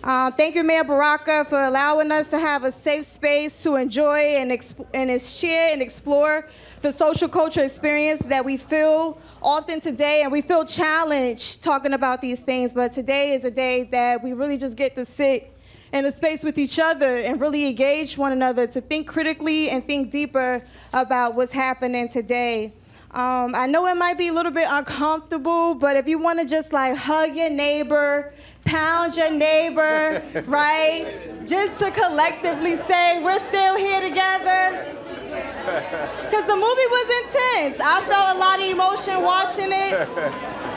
Thank you, Mayor Baraka, for allowing us to have a safe space to enjoy and share and explore the social culture experience that we feel often today, and we feel challenged talking about these things. But today is a day that we really just get to sit in a space with each other and really engage one another to think critically and think deeper about what's happening today. I know it might be a little bit uncomfortable, but if you want to just like hug your neighbor, pound your neighbor, right? Just to collectively say, we're still here together. Because the movie was intense. I felt a lot of emotion watching it.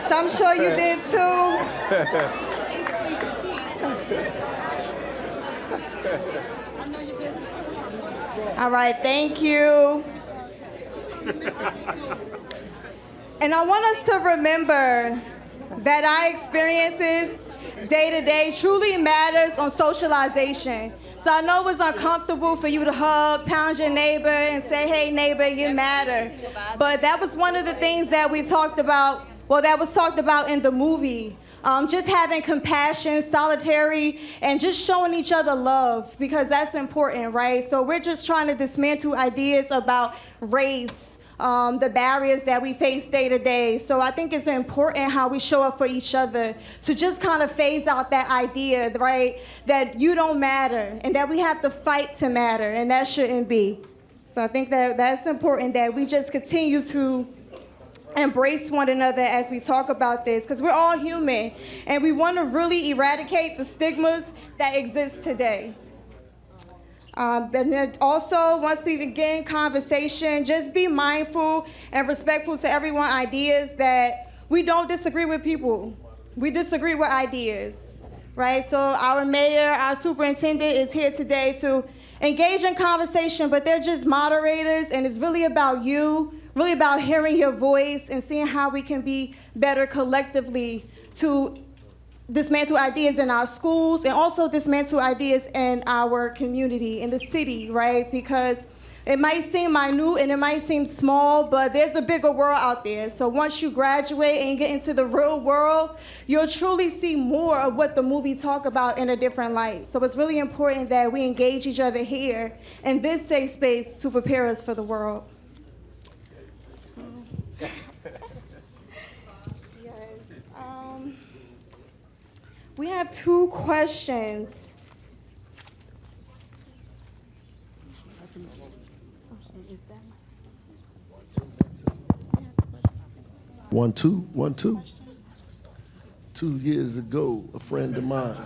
So I'm sure you did too. All right, thank you. And I want us to remember that our experiences day to day truly matters on socialization. So I know it was uncomfortable for you to hug, pound your neighbor, and say, hey, neighbor, you matter. But that was one of the things that we talked about, that was talked about in the movie. Just having compassion, solidarity, and just showing each other love, because that's important, right? So we're just trying to dismantle ideas about race, the barriers that we face day to day. So I think it's important how we show up for each other to just kind of phase out that idea, right, that you don't matter and that we have to fight to matter, and that shouldn't be. So I think that that's important, that we just continue to embrace one another as we talk about this, because we're all human and we want to really eradicate the stigmas that exist today. But then also, once we begin conversation, just be mindful and respectful to everyone's ideas, that we don't disagree with people. We disagree with ideas, right? So our mayor, our superintendent is here today to engage in conversation, but they're just moderators, and it's really about you, really about hearing your voice and seeing how we can be better collectively to dismantle ideas in our schools and also dismantle ideas in our community, in the city, right? Because it might seem minute and it might seem small, but there's a bigger world out there. So once you graduate and you get into the real world, you'll truly see more of what the movie talk about in a different light. So it's really important that we engage each other here in this safe space to prepare us for the world. We have 2 questions. One, two, 1, 2. 2 years ago, a friend of mine.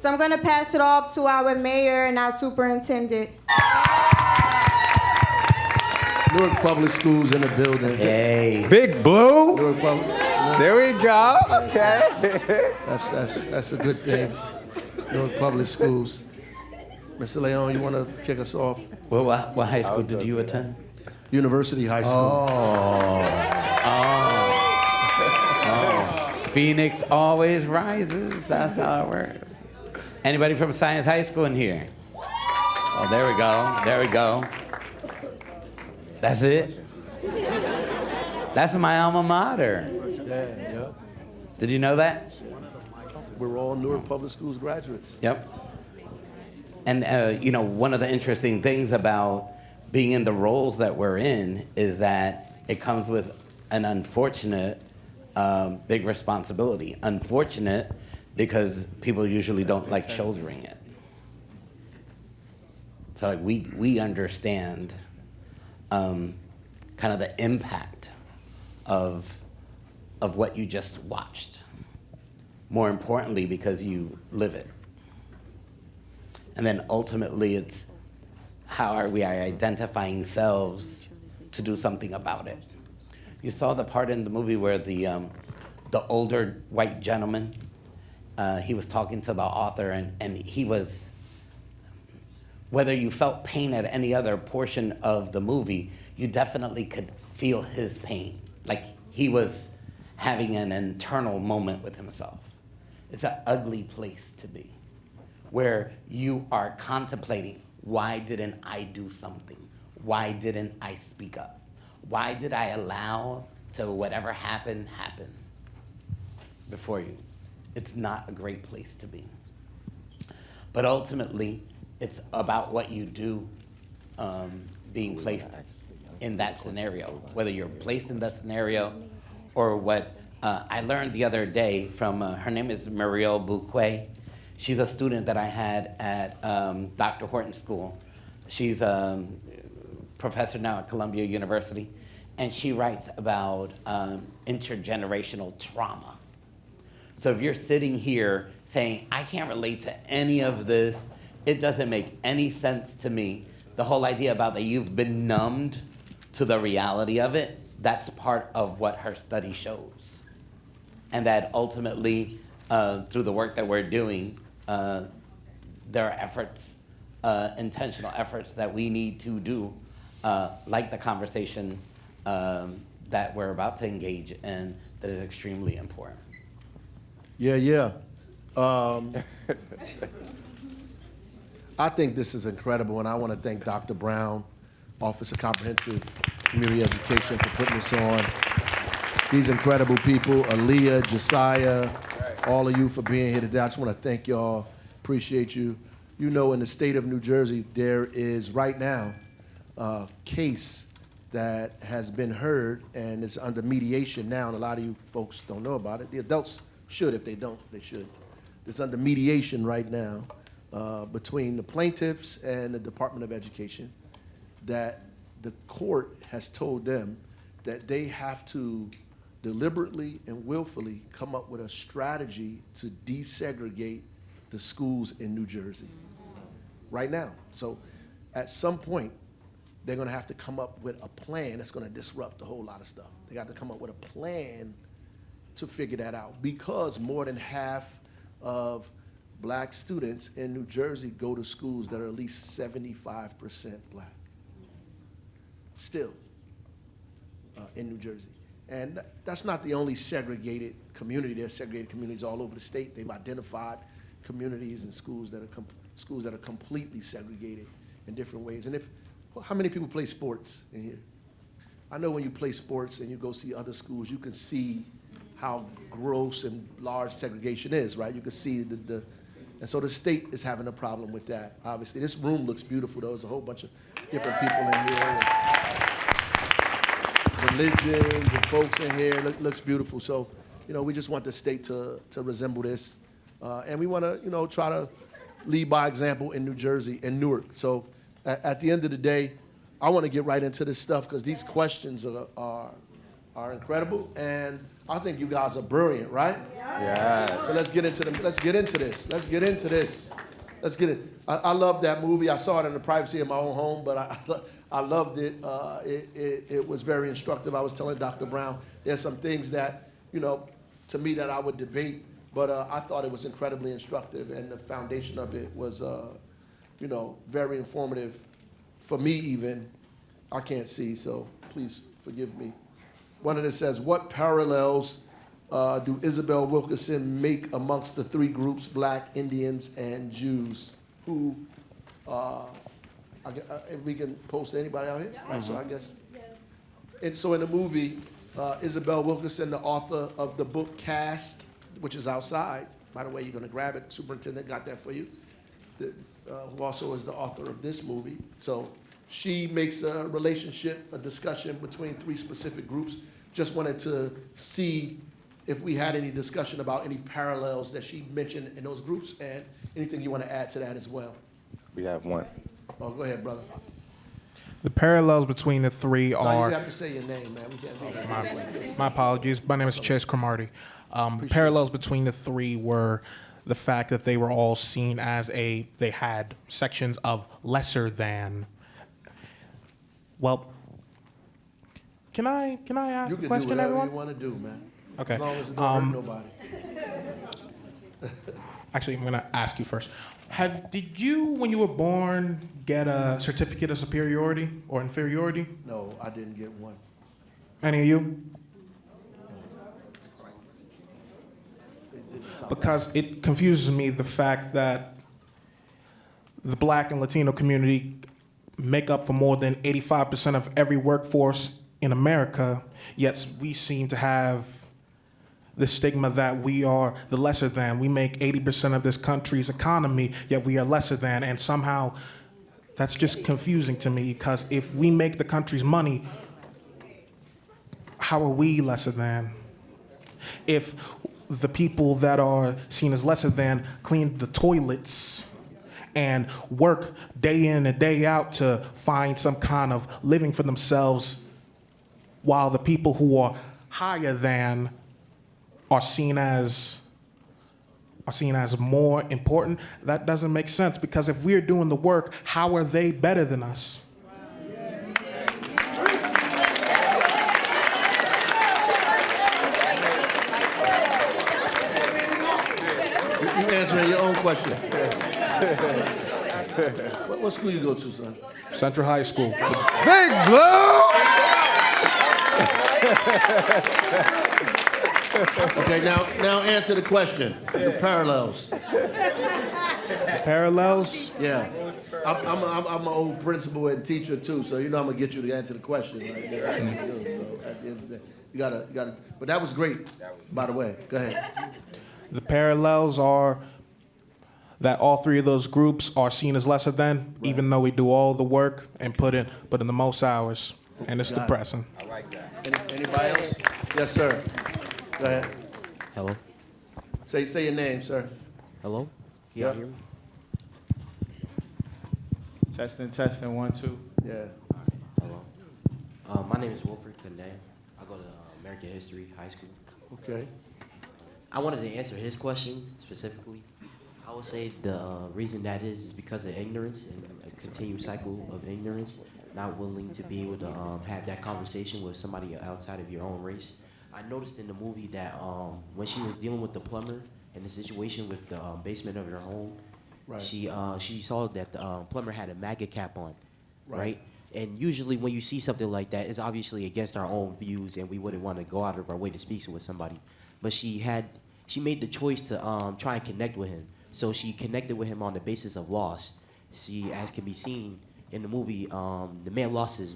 So I'm going to pass it off to our mayor and our superintendent. Newark Public Schools in the building. Hey. Big Blue. Newark Public. There we go. Okay. That's a good thing. Newark Public Schools. Mr. Leon, you want to kick us off? Well, what high school did you attend? University High School. Oh. Phoenix always rises. That's how it works. Anybody from Science High School in here? Oh, there we go. There we go. That's it. That's my alma mater. Yeah. Did you know that? We're all Newark Public Schools graduates. Yep. And, one of the interesting things about being in the roles that we're in is that it comes with an unfortunate big responsibility. Unfortunate because people usually don't like shouldering it. So like we understand kind of the impact of what you just watched. More importantly, because you live it. And then ultimately it's how are we identifying selves to do something about it. You saw the part in the movie where the older white gentleman, he was talking to the author, and he was, whether you felt pain at any other portion of the movie, you definitely could feel his pain. Like he was having an internal moment with himself. It's an ugly place to be, where you are contemplating, why didn't I do something? Why didn't I speak up? Why did I allow to whatever happened, happen? before you. It's not a great place to be. But ultimately, it's about what you do being placed in that scenario, whether you're placed in that scenario or what. I learned the other day from, her name is Muriel Bouquet. She's a student that I had at Dr. Horton School. She's a professor now at Columbia University, and she writes about intergenerational trauma. So if you're sitting here saying, I can't relate to any of this, it doesn't make any sense to me, the whole idea about that you've been numbed to the reality of it, that's part of what her study shows. And that ultimately, through the work that we're doing, there are efforts, intentional efforts that we need to do, like the conversation that we're about to engage in, that is extremely important. Yeah. I think this is incredible, and I want to thank Dr. Brown, Office of Comprehensive Community Education, for putting this on. These incredible people, Aaliyah, Josiah, all of you for being here today. I just want to thank y'all. Appreciate you. You know, in the state of New Jersey, there is right now a case that has been heard, and it's under mediation now, and a lot of you folks don't know about it. The adults should. If they don't, they should. It's under mediation right now between the plaintiffs and the Department of Education, that the court has told them that they have to deliberately and willfully come up with a strategy to desegregate the schools in New Jersey right now. So at some point, they're gonna have to come up with a plan that's gonna disrupt a whole lot of stuff. They got to come up with a plan to figure that out, because more than half of black students in New Jersey go to schools that are at least 75% black. Still, in New Jersey. And that's not the only segregated community. There's segregated communities all over the state. They've identified communities and schools that are completely segregated in different ways. And how many people play sports in here? I know when you play sports and you go see other schools, you can see how gross and large segregation is, right? You can see and so the state is having a problem with that, obviously. This room looks beautiful, though. There's a whole bunch of different people in here. Religions and folks in here. Looks beautiful. So, we just want the state to resemble this. And we want to, try to lead by example in New Jersey and Newark. So at the end of the day, I want to get right into this stuff because these questions are incredible. And I think you guys are brilliant, right? Yes. So let's get into this. I love that movie. I saw it in the privacy of my own home, but I loved it. It was very instructive. I was telling Dr. Brown, there's some things that, to me that I would debate, but I thought it was incredibly instructive, and the foundation of it was, very informative for me even. I can't see, so please forgive me. One of it says, what parallels do Isabel Wilkerson make amongst the three groups, Black, Indians, and Jews? Who, if we can post anybody out here, right? So I guess. And so in the movie, Isabel Wilkerson, the author of the book Caste, which is outside. By the way, you're gonna grab it. Superintendent got that for you. Who also is the author of this movie. So she makes a discussion between three specific groups. Just wanted to see if we had any discussion about any parallels that she mentioned in those groups, and anything you want to add to that as well. We have one. Oh, go ahead, brother. The parallels between the three No, are. you have to say your name, man. We can't do that. My apologies. My name is Chase Cromartie. Parallels between the three were the fact that they were all seen as they had sections of lesser than. Well, can I ask You a can question, do whatever everyone? you want to do, man. Okay. As long as it don't hurt nobody. Actually, I'm going to ask you first. Did you, when you were born, get a certificate of superiority or inferiority? No, I didn't get one. Any of you? It didn't sound Because it confuses me the fact that the Black and Latino community make up for more than 85% of every workforce in America, yet we seem to have the stigma that we are the lesser than. We make 80% of this country's economy, yet we are lesser than. And somehow that's just confusing to me, because if we make the country's money, how are we lesser than? If the people that are seen as lesser than clean the toilets and work day in and day out to find some kind of living for themselves, while the people who are higher than are seen as more important, that doesn't make sense, because if we're doing the work, how are they better than us? You answering your own question. What school you go to, son? Central High School. Big Blue! Okay, now answer the question. The parallels. Parallels? Yeah. I'm an old principal and teacher too, so you know I'm gonna get you to answer the question right there. So at the end of the day, you gotta. But that was great, by the way. Go ahead. The parallels are that all three of those groups are seen as lesser than, even though we do all the work and put in the most hours, and it's Got it. depressing. Anybody else? Yes, sir. Go ahead. Hello? Say your name, sir. Hello? Can Yeah. y'all hear me? Testing, 1, 2. Yeah. Hello. My name is Wilfred Condé. I go to American History High School. Okay. I wanted to answer his question specifically. I would say the reason that is because of ignorance and a continued cycle of ignorance, not willing to be able to have that conversation with somebody outside of your own race. I noticed in the movie that when she was dealing with the plumber and the situation with the basement of her home, Right. she saw that the plumber had a MAGA cap on, Right. right? And usually when you see something like that, it's obviously against our own views, and we wouldn't want to go out of our way to speak with somebody. But she made the choice to try and connect with him. So she connected with him on the basis of loss. See, as can be seen in the movie, the man lost his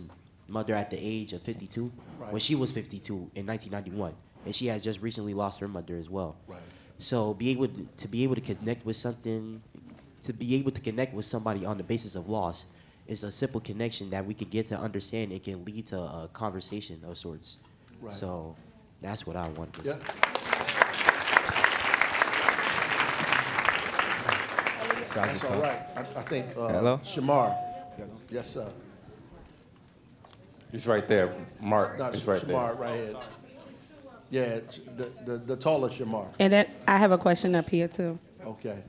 mother at the age of 52 Right. when she was 52 in 1991, and she had just recently lost her mother as well. Right. So be able to connect with something, to be able to connect with somebody on the basis of loss is a simple connection that we could get to understand. It can lead to a conversation of sorts. Right. So that's what I wanted to Yeah. say. That's all right. I think Hello? Shamar. Yes, sir. He's right there. Mark Not is right Shamar, there. right here. Yeah, the taller Shamar. And then I have a question up here too. Okay.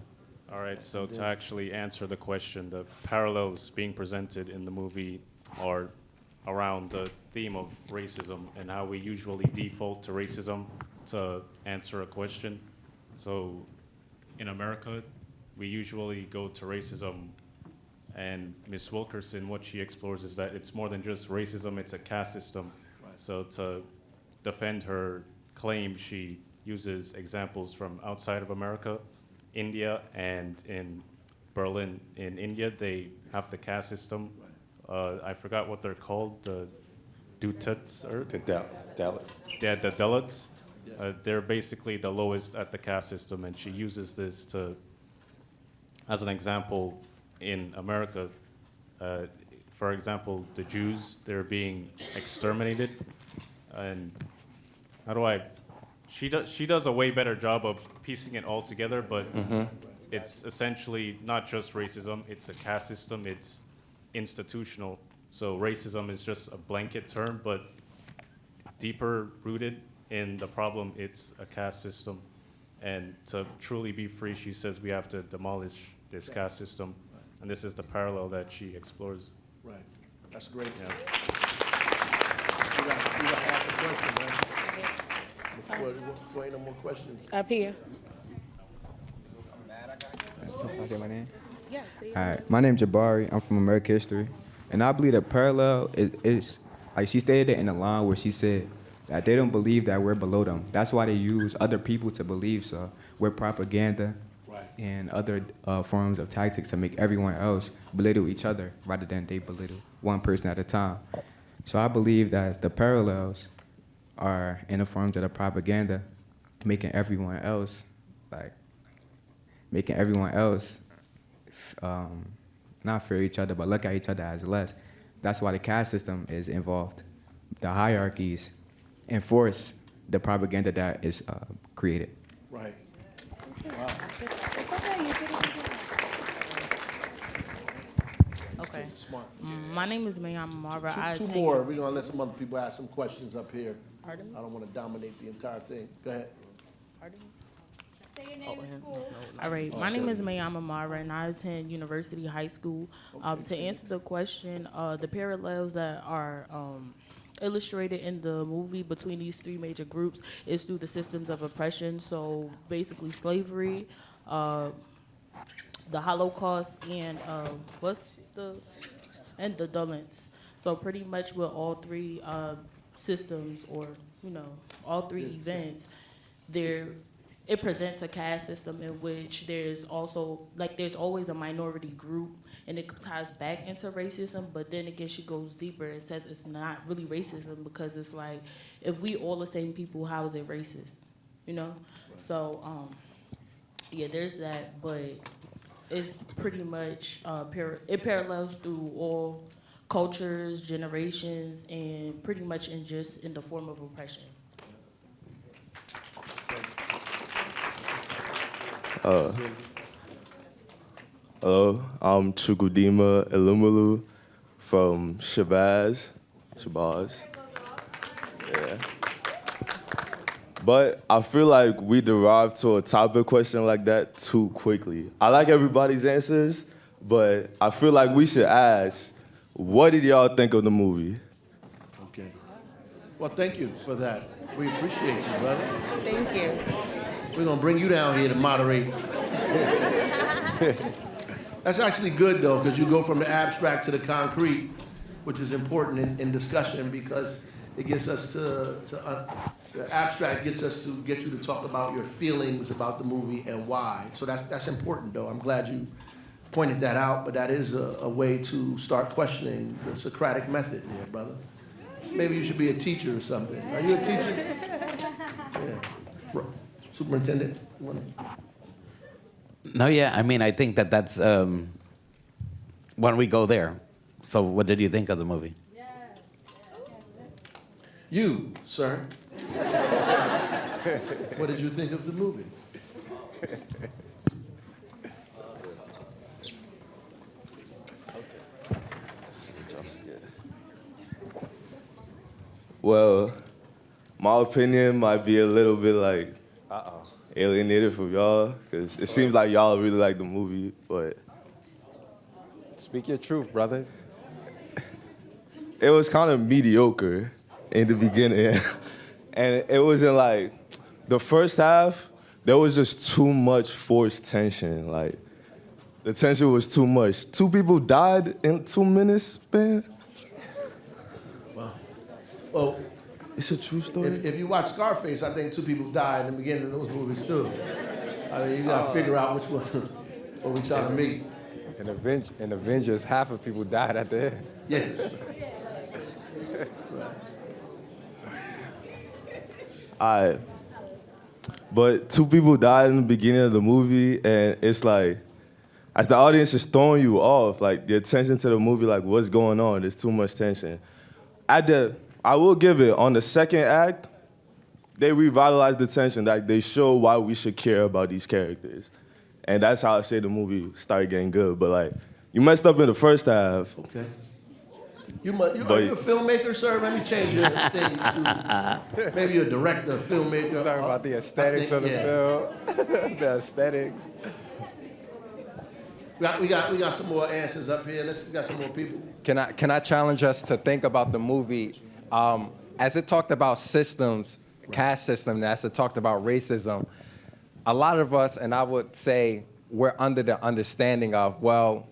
All right, so to actually answer the question, the parallels being presented in the movie are around the theme of racism and how we usually default to racism to answer a question. So in America, we usually go to racism, and Ms. Wilkerson, what she explores is that it's more than just racism, it's a caste system. So to defend her claim, she uses examples from outside of America, India, and in Berlin. In India, they have the caste system. I forgot what they're called, the Dutats, or The Dalek. yeah, the Dalits. They're basically the lowest at the caste system, and she uses this as an example in America. For example, the Jews, they're being exterminated, and she does a way better job of piecing it all together, but it's essentially not just racism, it's a caste system, it's institutional. So racism is just a blanket term, but deeper rooted in the problem, it's a caste system. And to truly be free, she says we have to demolish this caste system. And this is the parallel that she explores. Right. That's great. Yeah. You got to ask a question, man. Before ain't no more questions. Up here. Can I get my name? All right, my name's Jabari. I'm from American History, and I believe that parallel is like she stated it in a line where she said that they don't believe that we're below them. That's why they use other people to believe so. We're propaganda Right. and other forms of tactics to make everyone else belittle each other rather than they belittle one person at a time. So I believe that the parallels are in the forms of the propaganda making everyone else, like, making everyone else not fear each other, but look at each other as less. That's why the caste system is involved. The hierarchies enforce the propaganda that is created. Right. Wow. Okay. Smart. My name is Mayama Marva. Two more. We're gonna let some other people ask some questions up here. Pardon me? I don't want to dominate the entire thing. Go ahead. Pardon me? All right, my name is Mayama Mara, and I attend University High School. To answer the question, the parallels that are illustrated in the movie between these three major groups is through the systems of oppression. So basically, slavery, the Holocaust, and the Dulles. So pretty much with all three systems, or all three events, it presents a caste system in which there's always a minority group, and it ties back into racism, but then again she goes deeper and says it's not really racism, because it's like, if we all the same people, how is it racist? So yeah, there's that, but it's pretty much it parallels through all cultures, generations, and pretty much in the form of oppressions. Hello, I'm Chukudima Elumulu from Shabazz. Yeah. But I feel like we derived to a topic question like that too quickly. I like everybody's answers, but I feel like we should ask, what did y'all think of the movie? Okay. Well, thank you for that. We appreciate you, brother. Thank you. We're gonna bring you down here to moderate. That's actually good, though, because you go from the abstract to the concrete, which is important in discussion, because it gets us the abstract gets us to get you to talk about your feelings about the movie and why. So that's important, though. I'm glad you pointed that out, but that is a way to start questioning the Socratic method there, brother. Maybe you should be a teacher or something. Are you a teacher? Yeah. Superintendent? No, yeah, I mean, I think that's, why don't we go there? So what did you think of the movie? You, sir. What did you think of the movie? Well, my opinion might be a little bit like, alienated from y'all, because it seems like y'all really like the movie, but Speak your truth, brothers. it was kind of mediocre in the beginning. And it wasn't like, the first half, there was just too much forced tension. Like, the tension was too much. 2 people died in 2 minutes span. Well, it's a true story. If you watch Scarface, I think 2 people died in the beginning of those movies too. I mean, you gotta figure out which one, what we trying to meet. In Avengers, half of people died at the end. Yeah. Alright. But 2 people died in the beginning of the movie, and it's like, as the audience is throwing you off, like, the attention to the movie, like, what's going on? There's too much tension. I will give it, on the second act, they revitalized the tension. Like, they show why we should care about these characters. And that's how I say the movie started getting good. But, like, you messed up in the first half. Okay. Are you a filmmaker, sir? Let me change your thing to maybe you're a director, a filmmaker. You're talking about the aesthetics of the film, the aesthetics. We got some more answers up here. We got some more people. Can I challenge us to think about the movie as it talked about systems, caste system, as it talked about racism? A lot of us, and I would say, we're under the understanding of, well,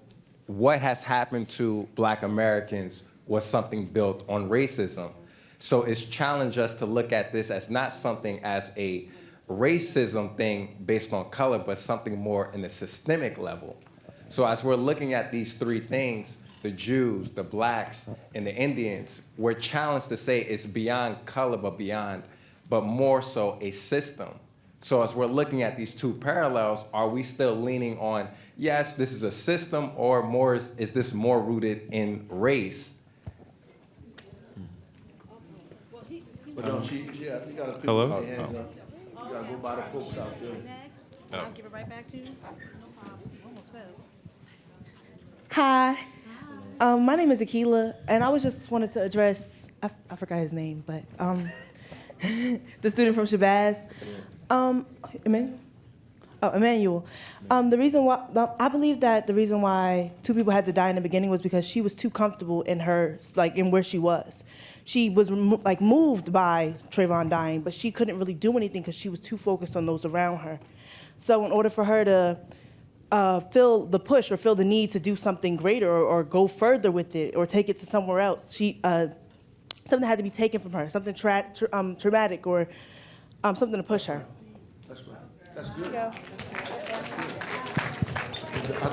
what has happened to Black Americans was something built on racism. So it's challenged us to look at this as not something as a racism thing based on color, but something more in a systemic level. So as we're looking at these 3 things, the Jews, the Blacks, and the Indians, we're challenged to say it's beyond color, but more so a system. So as we're looking at these two parallels, are we still leaning on, yes, this is a system, or more is this more rooted in race? But don't you gotta pick Hello? your hands up. You gotta go by the folks out there. Oh. Give it right back to you. No problem. Almost fell. Hi, my name is Akila, and I was just wanted to address, I forgot his name, but the student from Shabazz. Emmanuel? Oh, Emmanuel. The reason why, I believe that the reason why two people had to die in the beginning was because she was too comfortable in her, like in where she was. She was like moved by Trayvon dying, but she couldn't really do anything because she was too focused on those around her. So in order for her to feel the push or feel the need to do something greater or go further with it or take it to somewhere else, she something had to be taken from her, something traumatic or something to push her. That's right. That's good. I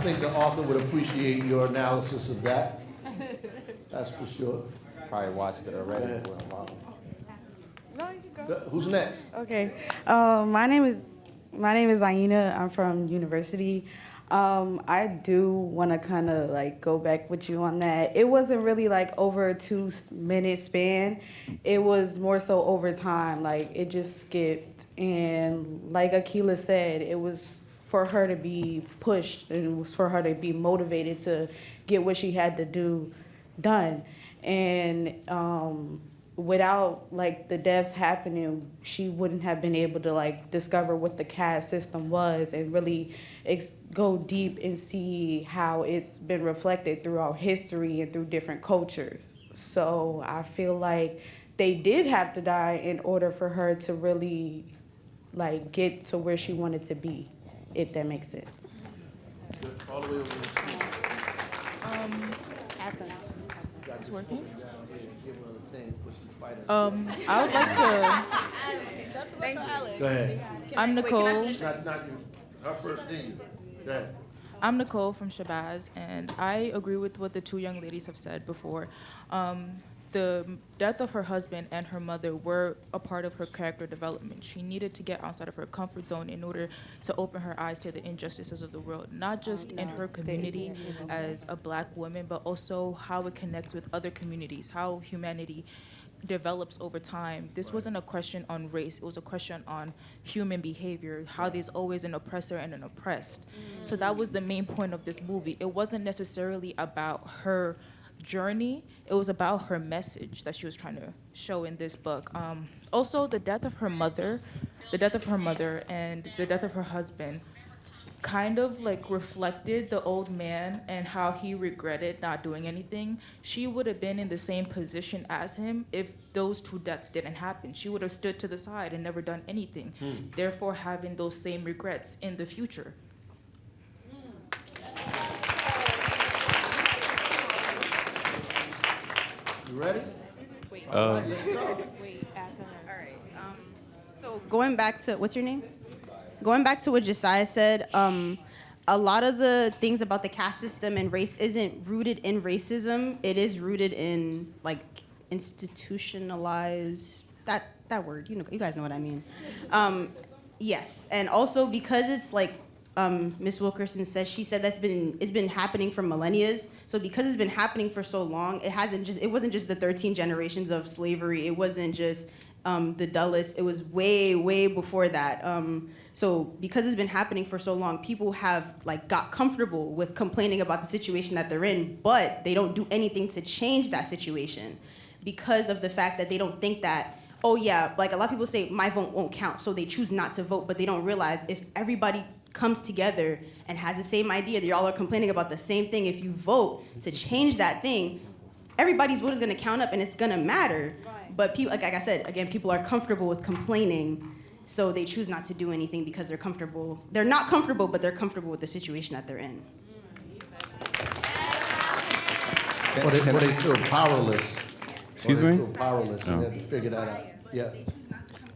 think the author would appreciate your analysis of that. That's for sure. Probably watched it already. No, you can go. Who's next? Okay. My name is Aina. I'm from university. I do want to kind of like go back with you on that. It wasn't really like over a 2-minute span. It was more so over time. Like it just skipped. And like Akila said, it was for her to be pushed and it was for her to be motivated to get what she had to do done. And without like the deaths happening, she wouldn't have been able to like discover what the caste system was and really go deep and see how it's been reflected throughout history and through different cultures. So I feel like they did have to die in order for her to really like get to where she wanted to be, if that makes sense. All the way over here. It's working. Give her a thing for some fighters. I would like to. Go ahead. I'm Nicole. Not you. Her first, then you. Go ahead. I'm Nicole from Shabazz, and I agree with what the two young ladies have said before. The death of her husband and her mother were a part of her character development. She needed to get outside of her comfort zone in order to open her eyes to the injustices of the world, not just in her community as a black woman, but also how it connects with other communities, how humanity develops over time. This wasn't a question on race, it was a question on human behavior, how there's always an oppressor and an oppressed. So that was the main point of this movie. It wasn't necessarily about her journey, it was about her message that she was trying to show in this book. Also, the death of her mother and the death of her husband kind of like reflected the old man and how he regretted not doing anything. She would have been in the same position as him if those two deaths didn't happen. She would have stood to the side and never done anything, therefore having those same regrets in the future. You ready? Uh, Let's go. All right. So going back to, what's your name? Going back to what Josiah said, a lot of the things about the caste system and race isn't rooted in racism. It is rooted in like institutionalized, that word, you guys know what I mean. Yes, and also because it's like Ms. Wilkerson said, she said it's been happening for millennia. So because it's been happening for so long, it wasn't just the 13 generations of slavery. It wasn't just the Dalits. It was way, way before that. So because it's been happening for so long, people have like got comfortable with complaining about the situation that they're in, but they don't do anything to change that situation because of the fact that they don't think that, oh yeah, like a lot of people say my vote won't count, so they choose not to vote, but they don't realize if everybody comes together and has the same idea that y'all are complaining about the same thing, if you vote to change that thing, everybody's vote is going to count up and it's going to matter. Right. But people, like I said, again, people are comfortable with complaining, so they choose not to do anything because they're comfortable. They're not comfortable, but they're comfortable with the situation that they're in. Or they feel powerless. Excuse or they me? feel powerless and No. they have to figure that out. Yeah.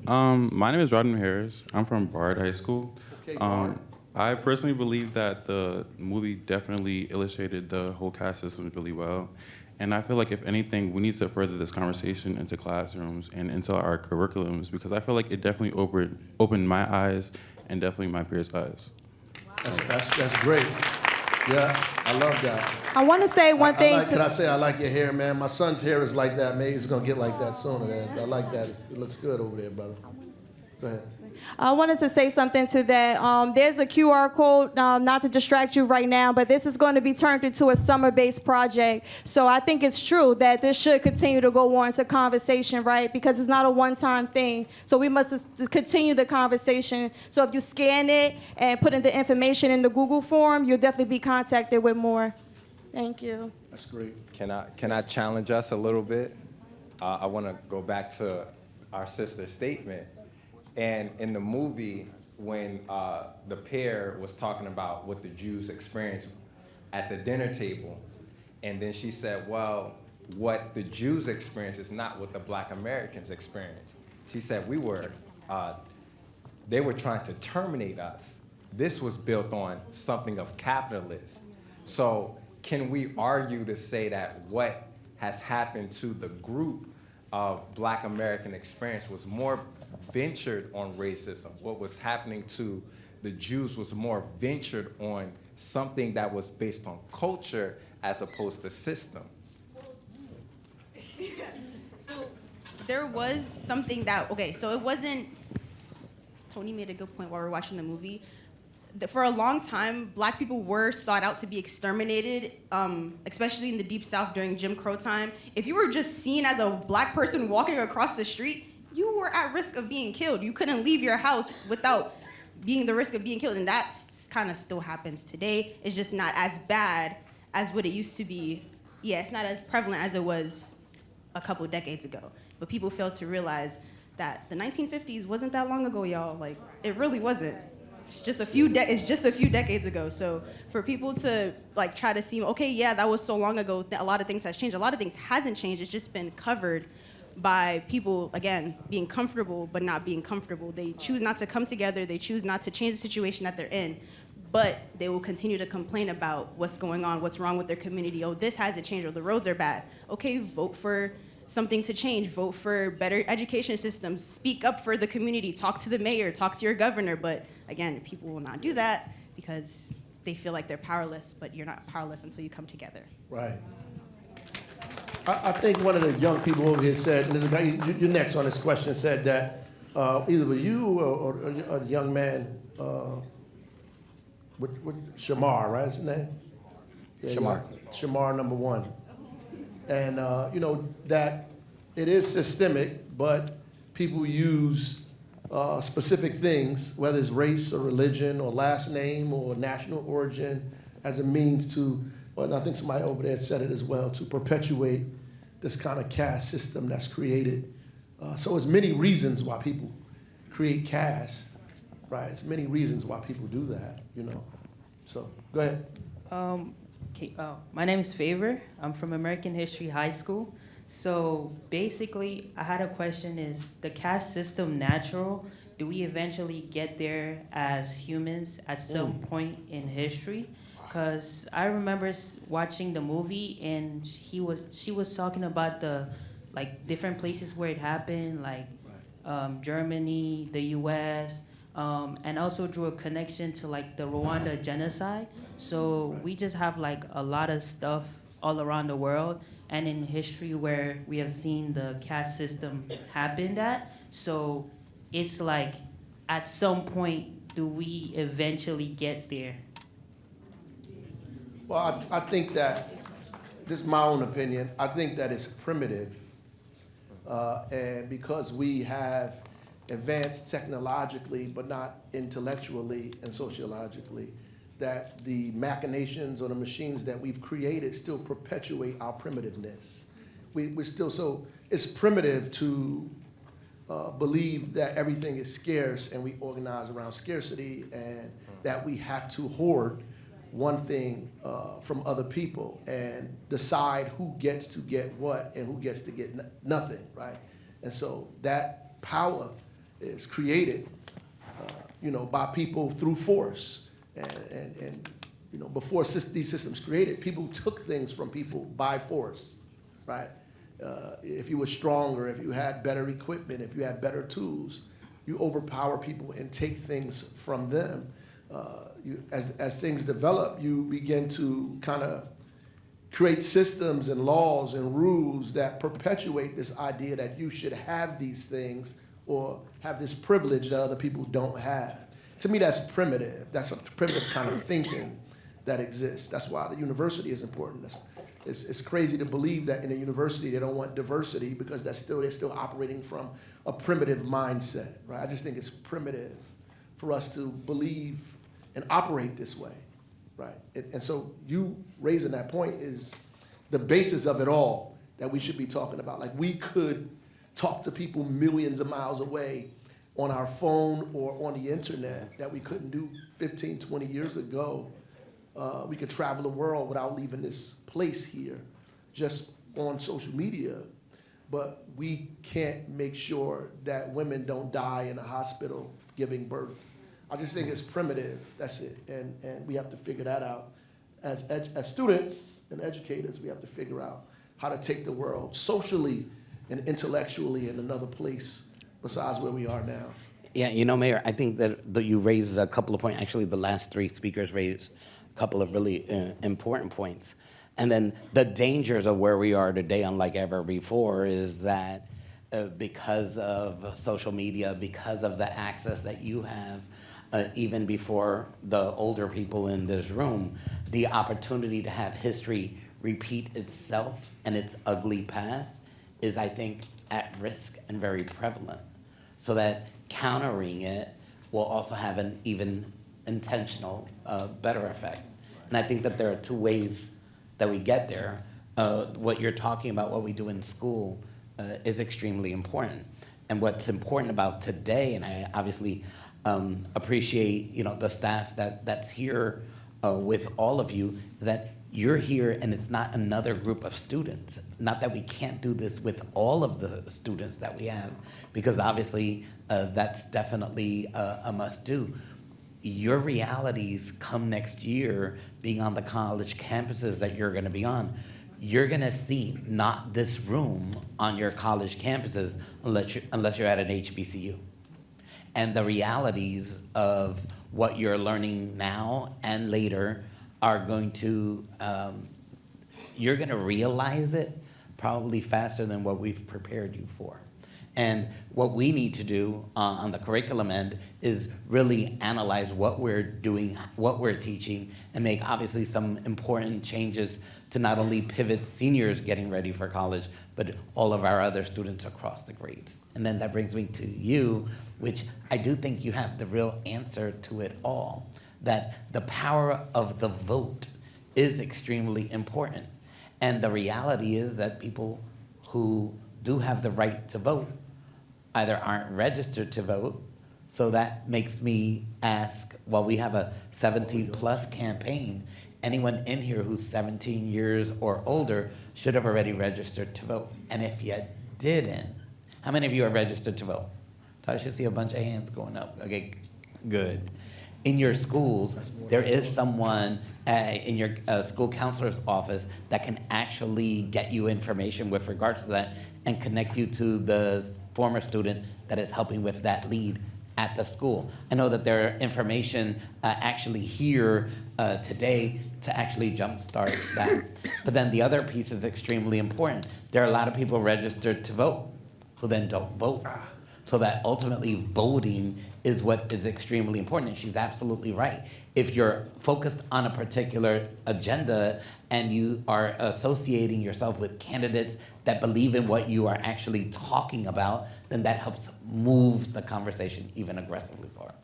My name is Rodman Harris. I'm from Bard High School. Okay, Bard. I personally believe that the movie definitely illustrated the whole caste system really well. And I feel like if anything, we need to further this conversation into classrooms and into our curriculums, because I feel like it definitely opened my eyes and definitely my peers' eyes. That's great. Yeah, I love that. I want to say one thing. Can I say I like your hair, man? My son's hair is like that, man. He's gonna get like that sooner. Man. I like that. It looks good over there, brother. Go ahead. I wanted to say something to that. There's a QR code, not to distract you right now, but this is going to be turned into a summer-based project. So I think it's true that this should continue to go on to conversation, right? Because it's not a one-time thing. So we must continue the conversation. So if you scan it and put in the information in the Google form, you'll definitely be contacted with more. Thank you. That's great. Can I challenge us a little bit? I want to go back to our sister's statement. And in the movie, when the pair was talking about what the Jews experienced at the dinner table, and then she said, well, what the Jews experience is not what the Black Americans experience. She said they were trying to terminate us. This was built on something of capitalism. So can we argue to say that what has happened to the group of Black American experience was more ventured on racism? What was happening to the Jews was more ventured on something that was based on culture as opposed to system. So there was something that, okay, so it wasn't, Tony made a good point while we were watching the movie. For a long time, Black people were sought out to be exterminated, especially in the Deep South during Jim Crow time. If you were just seen as a Black person walking across the street, you were at risk of being killed. You couldn't leave your house without being the risk of being killed, and that kind of still happens today. It's just not as bad as what it used to be. Yeah, it's not as prevalent as it was a couple decades ago. But people fail to realize that the 1950s wasn't that long ago, y'all. Like, it really wasn't. It's just a few decades ago. So for people to like try to seem, okay, yeah, that was so long ago, a lot of things has changed. A lot of things hasn't changed. It's just been covered by people, again, being comfortable but not being comfortable. They choose not to come together. They choose not to change the situation that they're in. But they will continue to complain about what's going on, what's wrong with their community. Oh, this hasn't changed, or the roads are bad. Okay, vote for something to change. Vote for better education systems. Speak up for the community. Talk to the mayor. Talk to your governor. But again, people will not do that because they feel like they're powerless. But you're not powerless until you come together. Right. I think one of the young people over here said, and this is, you're next on this question, said that either you or a young man with Shamar, right? Is his name? Yeah, Shamar. Yeah. Shamar number one. And, that it is systemic, but people use specific things, whether it's race or religion or last name or national origin, as a means to, well, I think somebody over there said it as well, to perpetuate this kind of caste system that's created. So there's many reasons why people create caste, right? There's many reasons why people do that, So go ahead. Okay, my name is Favor. I'm from American History High School. So basically, I had a question: is the caste system natural? Do we eventually get there as humans at some point in history? Because I remember watching the movie, and she was talking about the different places where it happened, like Germany, the U.S., and also drew a connection to the Rwanda genocide. So we just have a lot of stuff all around the world and in history where we have seen the caste system happen at. So it's at some point, do we eventually get there? Well, I think that, this is my own opinion, I think that it's primitive. And because we have advanced technologically, but not intellectually and sociologically, that the machinations or the machines that we've created still perpetuate our primitiveness. We're still, so it's primitive to believe that everything is scarce and we organize around scarcity and that we have to hoard one thing from other people and decide who gets to get what and who gets to get nothing, right? And so that power is created, by people through force. And before these systems created, people took things from people by force, right? If you were stronger, if you had better equipment, if you had better tools, you overpower people and take things from them. As things develop, you begin to kind of create systems and laws and rules that perpetuate this idea that you should have these things or have this privilege that other people don't have. To me, that's primitive. That's a primitive kind of thinking that exists. That's why the university is important. It's crazy to believe that in a university they don't want diversity because they're still operating from a primitive mindset, right? I just think it's primitive for us to believe and operate this way, right? And so you raising that point is the basis of it all that we should be talking about. Like, we could talk to people millions of miles away on our phone or on the internet that we couldn't do 15, 20 years ago. We could travel the world without leaving this place here, just on social media. But we can't make sure that women don't die in a hospital giving birth. I just think it's primitive, that's it. And we have to figure that out. As students and educators, we have to figure out how to take the world socially and intellectually in another place besides where we are now. Yeah, you know, Mayor, I think that you raised a couple of points. Actually, the last three speakers raised a couple of really important points. And then the dangers of where we are today, unlike ever before, is that because of social media, because of the access that you have, even before the older people in this room, the opportunity to have history repeat itself and its ugly past is, I think, at risk and very prevalent. So that countering it will also have an even intentional, better effect. And I think that there are two ways that we get there. What you're talking about, what we do in school, is extremely important. And what's important about today, and I obviously appreciate, you know, the staff that's here with all of you, is that you're here and it's not another group of students. Not that we can't do this with all of the students that we have, because obviously that's definitely a must do. Your realities come next year being on the college campuses that you're gonna be on. You're gonna see not this room on your college campuses unless you're at an HBCU. And the realities of what you're learning now and later are going to, you're gonna realize it probably faster than what we've prepared you for. And what we need to do on the curriculum end is really analyze what we're doing, what we're teaching, and make obviously some important changes to not only pivot seniors getting ready for college, but all of our other students across the grades. And then that brings me to you, which I do think you have the real answer to it all, that the power of the vote is extremely important. And the reality is that people who do have the right to vote either aren't registered to vote, so that makes me ask, well, we have a 17+ campaign. Anyone in here who's 17 years or older should have already registered to vote. And if you didn't, how many of you are registered to vote? So I should see a bunch of hands going up. Okay, good. In your schools, there is someone in your school counselor's office that can actually get you information with regards to that and connect you to the former student that is helping with that lead at the school. I know that there are information actually here today to actually jumpstart that. But then the other piece is extremely important. There are a lot of people registered to vote who then don't vote. So that ultimately voting is what is extremely important. And she's absolutely right. If you're focused on a particular agenda and you are associating yourself with candidates that believe in what you are actually talking about, then that helps move the conversation even aggressively forward.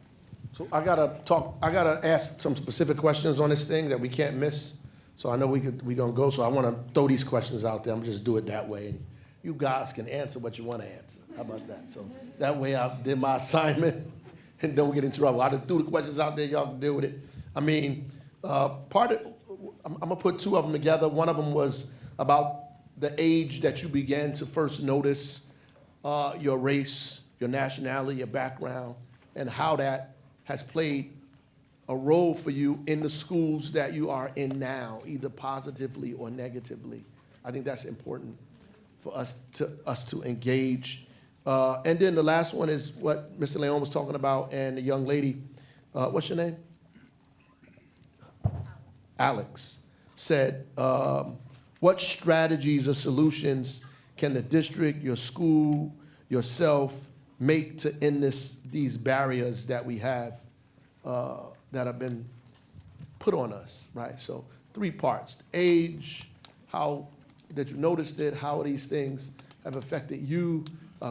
So I gotta ask some specific questions on this thing that we can't miss. So I know we're gonna go, so I wanna throw these questions out there. I'm just do it that way. And you guys can answer what you wanna answer. How about that? So that way I did my assignment and don't get in trouble. I just threw the questions out there, y'all can deal with it. I mean, I'm gonna put two of them together. One of them was about the age that you began to first notice your race, your nationality, your background, and how that has played a role for you in the schools that you are in now, either positively or negatively. I think that's important for us to engage. And then the last one is what Mr. Leon was talking about, and the young lady, what's your name? Alex, said, what strategies or solutions can the district, your school, yourself make to end these barriers that we have that have been put on us, right? So 3 parts: age, how that you noticed it, how these things have affected you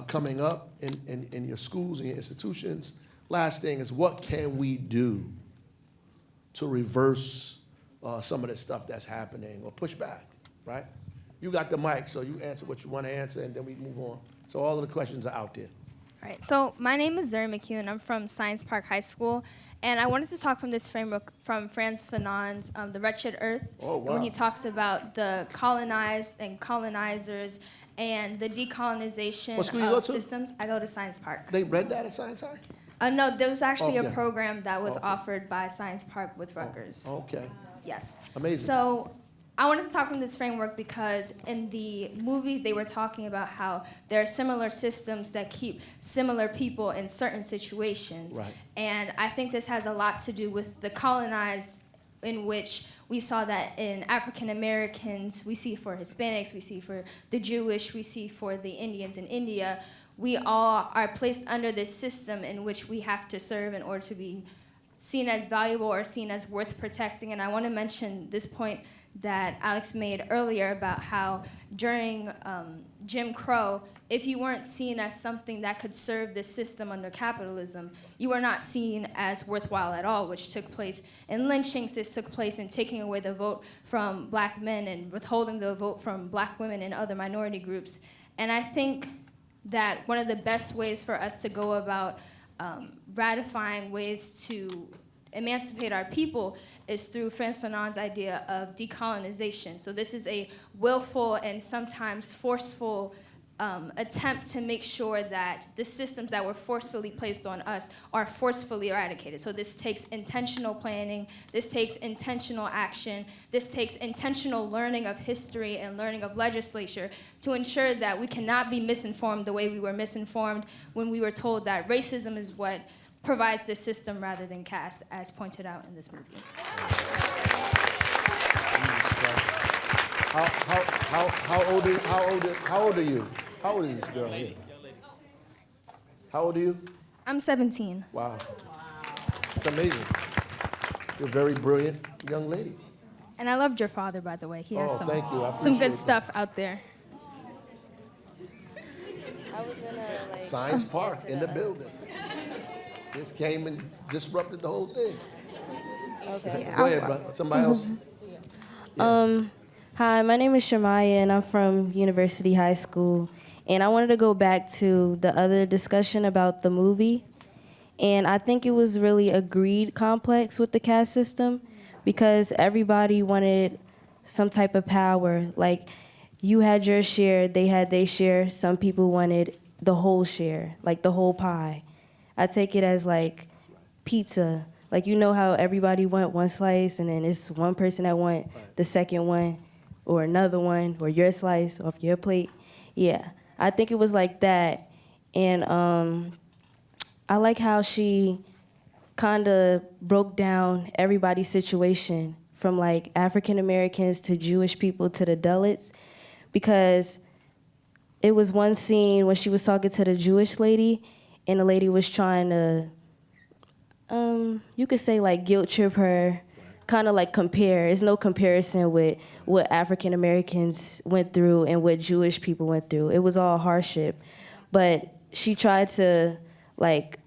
coming up in your schools and your institutions. Last thing is, what can we do to reverse some of the stuff that's happening or push back, right? You got the mic, so you answer what you want to answer, and then we move on. So all of the questions are out there. All right, so my name is Zuri McHugh, and I'm from Science Park High School. And I wanted to talk from this framework from Frantz Fanon's The Wretched Earth, when he talks about the colonized and colonizers and the decolonization of systems. I go to Science Park. They read that at Science Park? No, there was actually a Okay. program that was offered by Science Park with Rutgers. Okay. Yes. Amazing. So I wanted to talk from this framework because in the movie they were talking about how there are similar systems that keep similar people in certain situations. Right. And I think this has a lot to do with the colonized, in which we saw that in African Americans, we see for Hispanics, we see for the Jewish, we see for the Indians in India. We all are placed under this system in which we have to serve in order to be seen as valuable or seen as worth protecting. And I want to mention this point that Alex made earlier about how during Jim Crow, if you weren't seen as something that could serve this system under capitalism, you were not seen as worthwhile at all, which took place in lynchings. This took place in taking away the vote from black men and withholding the vote from black women and other minority groups. And I think that one of the best ways for us to go about ratifying ways to emancipate our people is through Frantz Fanon's idea of decolonization. So this is a willful and sometimes forceful attempt to make sure that the systems that were forcefully placed on us are forcefully eradicated. So this takes intentional planning, this takes intentional action, this takes intentional learning of history and learning of legislature to ensure that we cannot be misinformed the way we were misinformed when we were told that racism is what provides this system rather than caste, as pointed out in this movie. How old are you? How old is this girl here? How old are you? I'm 17. Wow. It's amazing. You're a very brilliant young lady. And I loved your father, by the way. He had some, thank you. I some good appreciate stuff out there. Science Park in the building. This came and disrupted the whole thing. Okay. Go ahead, bro. Somebody else? Hi, my name is Shamaya, and I'm from University High School. And I wanted to go back to the other discussion about the movie. And I think it was really a greed complex with the caste system because everybody wanted some type of power. Like, you had your share, they had their share. Some people wanted the whole share, like the whole pie. I take it as like pizza. Like, you know how everybody want one slice and then it's one person that want the second one or another one or your slice off your plate? Yeah, I think it was like that. And I like how she kind of broke down everybody's situation from like African Americans to Jewish people to the Dalits, because it was one scene when she was talking to the Jewish lady and the lady was trying to, you could say like guilt trip her, kind of like compare. There's no comparison with what African Americans went through and what Jewish people went through. It was all hardship. But she tried to like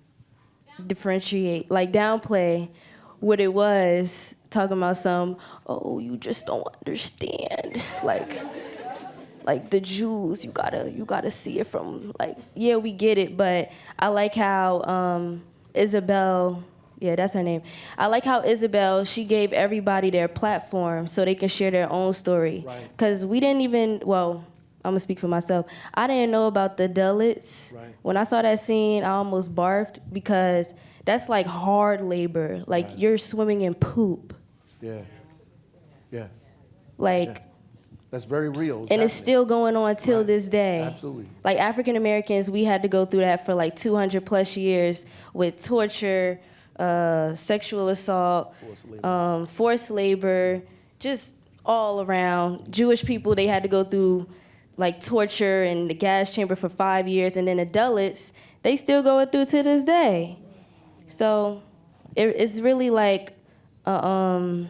differentiate, like downplay what it was, talking about some, oh, you just don't understand. Like the Jews, you gotta see it from, like, yeah, we get it, but I like how Isabel, yeah, that's her name. I like how Isabel, she gave everybody their platform so they can share their own story. Because we didn't even, well, I'm gonna speak for myself. I didn't know about the Dalits. When I saw that scene, I almost barfed because that's like hard labor. Like you're swimming in poop. Yeah. Like, That's very real. And it's still going on till this day. Absolutely. Like African Americans, we had to go through that for like 200 plus years with torture, sexual assault, forced labor, just all around. Jewish people, they had to go through like torture and the gas chamber for 5 years, and then the Dalits, they still going through to this day. So it's really like a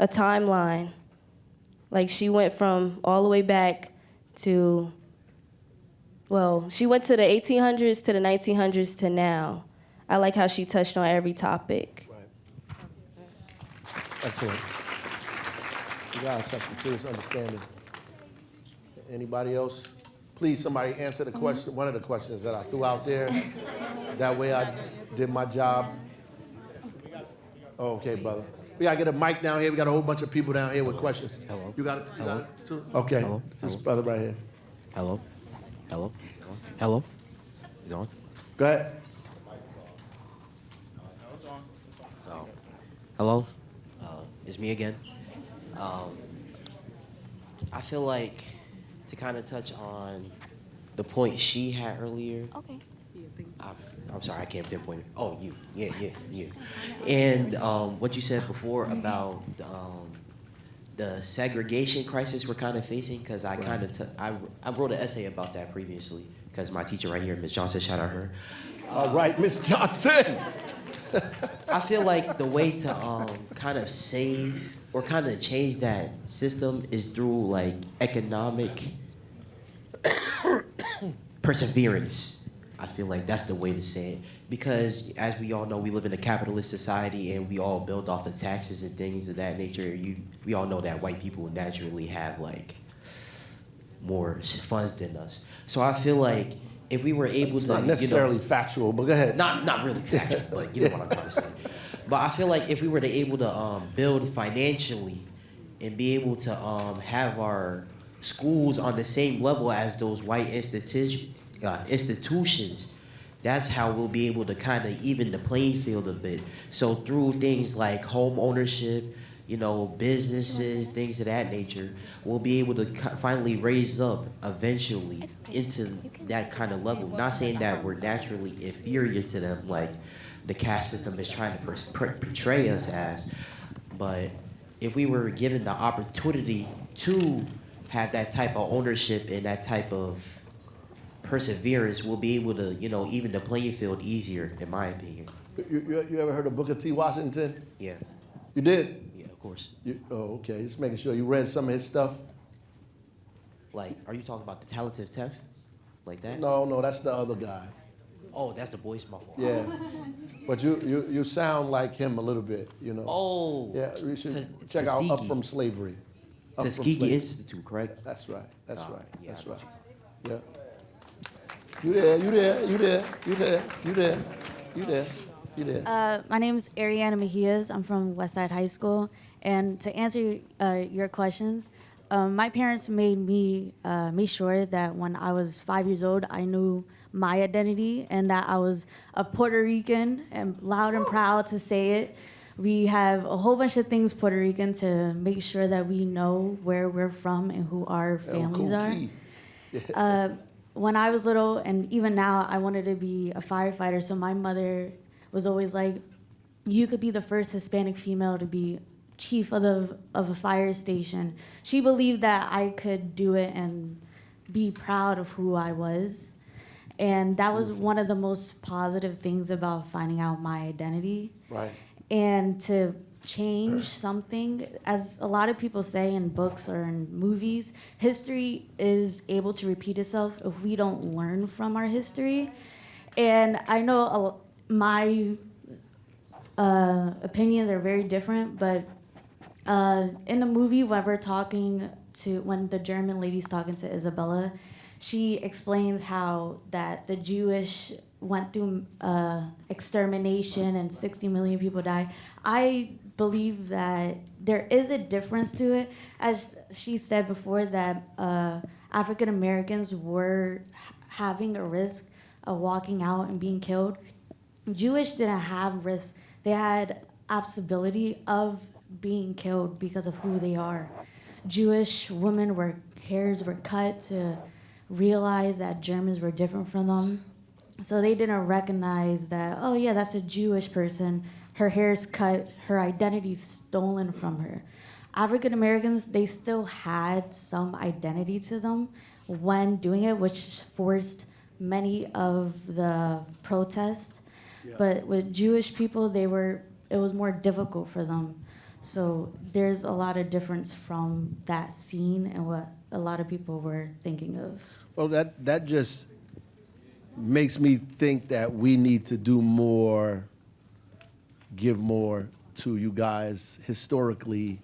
timeline. Like she went from all the way back to, well, she went to the 1800s to the 1900s to now. I like how she touched on every topic. Excellent. You guys have some serious understanding. Anybody else? Please, somebody answer the question, one of the questions that I threw out there. That way I did my job. Oh, okay, brother. We gotta get a mic down here. We got a whole bunch of people down here with questions. Hello. You got it? Hello. Okay. Hello. This brother right here. Hello. Hello. Hello. Is it on? Go ahead. So, hello. It's me again. I feel like to kind of touch on the point she had earlier. Okay. I'm sorry, I can't pinpoint it. Oh, you. Yeah. And what you said before about the segregation crisis we're kind of facing, because I kind of I wrote an essay about that previously, because my teacher right here, Ms. Johnson, shout out her. All right, Ms. Johnson. I feel like the way to kind of save or kind of change that system is through like economic perseverance. I feel like that's the way to say it, because as we all know, we live in a capitalist society and we all build off of taxes and things of that nature. We all know that white people naturally have like more funds than us. So I feel like if we were able to, Not necessarily factual, but go ahead. Not really factual, but you know what I'm trying to say. But I feel like if we were to able to build financially and be able to have our schools on the same level as those white institutions, that's how we'll be able to kind of even the playing field a bit. So through things like home ownership, businesses, things of that nature, we'll be able to finally raise up eventually into that kind of level. Not saying that we're naturally inferior to them, like the caste system is trying to portray us as, but if we were given the opportunity to have that type of ownership and that type of perseverance, we'll be able to, even the playing field easier, in my opinion. You ever heard of Booker T. Washington? Yeah. You did? Yeah, of course. Okay. Just making sure you read some of his stuff. Like, are you talking about the Talented Tef? Like that? No, that's the other guy. Oh, that's the voice muffle. Yeah. But you sound like him a little bit, Oh. Yeah, you should check out Up From Slavery. Tuskegee Institute, correct? That's right. That's right. Yeah, That's I know right. what Yeah. You there. My name is Ariana Mejias. I'm from Westside High School. And to answer your questions, my parents made sure that when I was 5 years old, I knew my identity and that I was a Puerto Rican, and loud and proud to say it. We have a whole bunch of things Puerto Rican to make sure that we know where we're from and who our families are. When I was little, and even now, I wanted to be a firefighter. So my mother was always like, you could be the first Hispanic female to be chief of a fire station. She believed that I could do it and be proud of who I was. And that was one of the most positive things about finding out my identity. Right. And to change something, as a lot of people say in books or in movies, history is able to repeat itself if we don't learn from our history. And I know my opinions are very different, but in the movie, when the German lady's talking to Isabella, she explains how that the Jewish went through extermination and 60 million people died. I believe that there is a difference to it. As she said before, that African Americans were having a risk of walking out and being killed. Jewish didn't have risk. They had possibility of being killed because of who they are. Jewish women were hairs were cut to realize that Germans were different from them. So they didn't recognize that, oh yeah, that's a Jewish person. Her hair's cut, her identity's stolen from her. African Americans, they still had some identity to them when doing it, which forced many of the protests. Yeah. But with Jewish people, it was more difficult for them. So there's a lot of difference from that scene and what a lot of people were thinking of. Well, that just makes me think that we need to do more, give more to you guys historically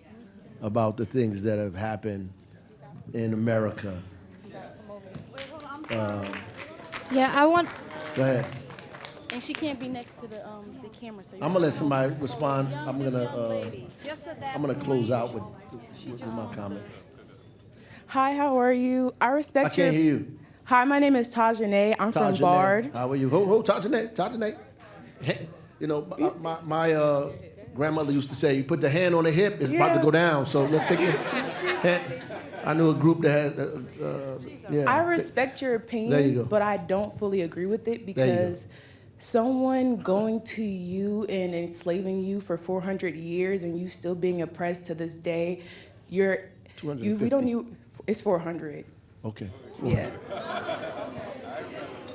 about the things that have happened in America. Yeah, I want. Go ahead. And she can't be next to the camera. So I'm gonna let somebody respond. I'm gonna close out with my comments. Hi, how are you? I respect I can't hear you. Hi, my name is Tajane. I'm from Tajane, Bard. how are you? Tajane. You know, my grandmother used to say, you put the hand on the hip, it's about to go down. So let's take it. I knew a group that had, yeah. I respect your opinion, There you go. but I don't fully agree with it There you go. because someone going to you and enslaving you for 400 years and you still being oppressed to this day, we don't need, it's 400. Okay. Yeah.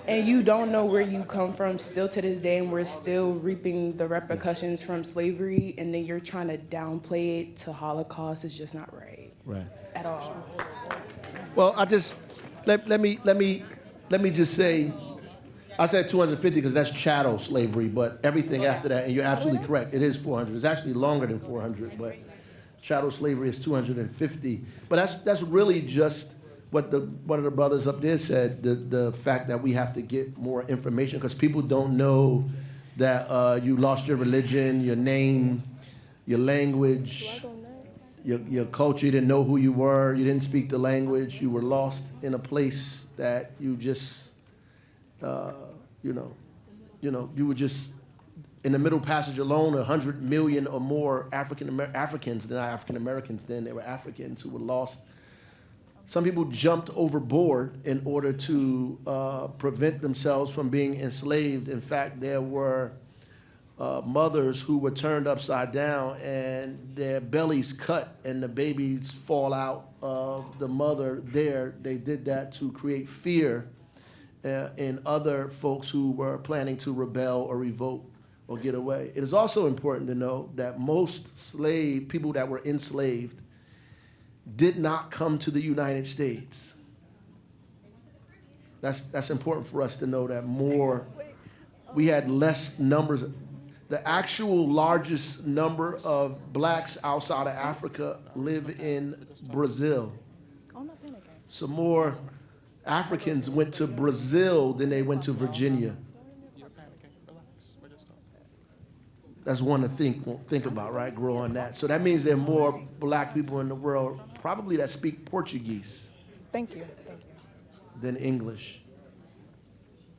And you don't know where you come from still to this day, and we're still reaping the repercussions from slavery, and then you're trying to downplay it to Holocaust. It's just not right. Right. At all. Well, let me just say, I said 250 because that's chattel slavery, but everything after that, and you're absolutely correct, it is 400. It's actually longer than 400, but chattel slavery is 250. But that's really just what one of the brothers up there said, the fact that we have to get more information because people don't know that you lost your religion, your name, your language, your culture. You didn't know who you were. You didn't speak the language. You were lost in a place that you just, you were just in the Middle Passage alone. 100 million or more Africans, not African Americans. Then they were Africans who were lost. Some people jumped overboard in order to prevent themselves from being enslaved. In fact, there were mothers who were turned upside down and their bellies cut and the babies fall out of the mother there. They did that to create fear in other folks who were planning to rebel or revolt or get away. It is also important to know that most people that were enslaved did not come to the United States. That's important for us to know that we had less numbers. The actual largest number of blacks outside of Africa live in Brazil. So more Africans went to Brazil than they went to Virginia. That's one to think about, right? Grow on that. So that means there are more black people in the world, probably that speak Portuguese. Thank you. Than English.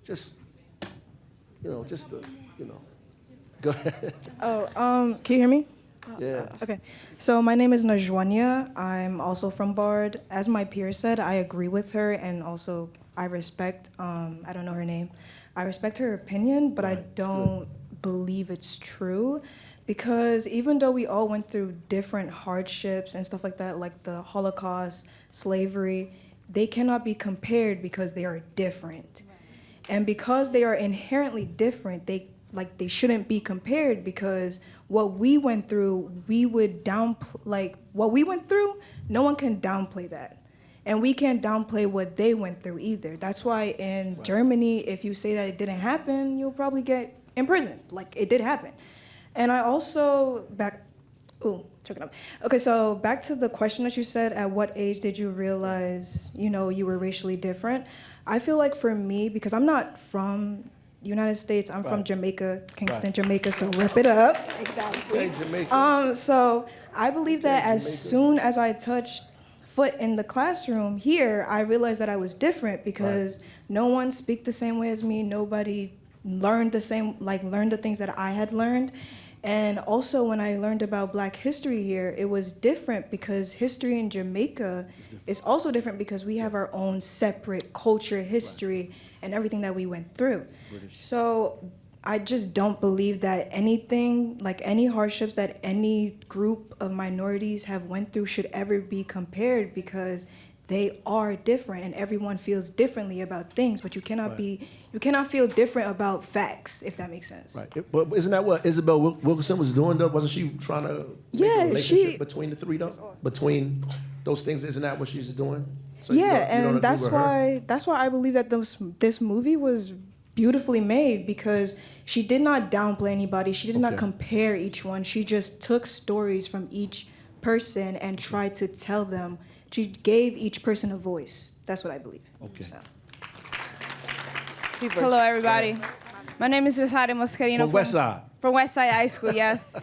Just Go ahead. Oh, can you hear me? Yeah. Okay. So my name is Najwania. I'm also from Bard. As my peer said, I agree with her, and also I respect. I don't know her name. I respect her opinion, but I don't believe it's true, because even though we all went through different hardships and stuff like that, like the Holocaust, slavery, they cannot be compared because they are different. And because they are inherently different, they shouldn't be compared, because what we went through, what we went through, no one can downplay that. And we can't downplay what they went through either. That's why in Germany, if you say that it didn't happen, you'll probably get imprisoned. Like, it did happen. And I also, choking up. Okay, so back to the question that you said, at what age did you realize, you were racially different? I feel like for me, because I'm not from the United States, I'm from Jamaica, Kingston, Jamaica, so rip it up. Exactly. Hey, Jamaica. So I believe that as soon as I touched foot in the classroom here, I realized that I was different, because no one speak the same way as me, nobody learned the things that I had learned. And also, when I learned about Black history here, it was different because history in Jamaica is also different because we have our own separate culture, history, and everything that we went through. So I just don't believe that anything, like any hardships that any group of minorities have went through should ever be compared because they are different and everyone feels differently about things, but you cannot feel different about facts, if that makes sense. Right. But isn't that what Isabel Wilkerson was doing, though? Wasn't she trying to make a relationship between the three, though? Between those things, isn't that what she's doing? So you don't and agree that's with her? why I believe that this movie was beautifully made because she did not downplay anybody. She did not compare each one. She just took stories from each person and tried to tell them. She gave each person a voice. That's what I believe. Okay. So. Hello, everybody. My name is Rosario Moscarino From Westside. From Westside High School, yes.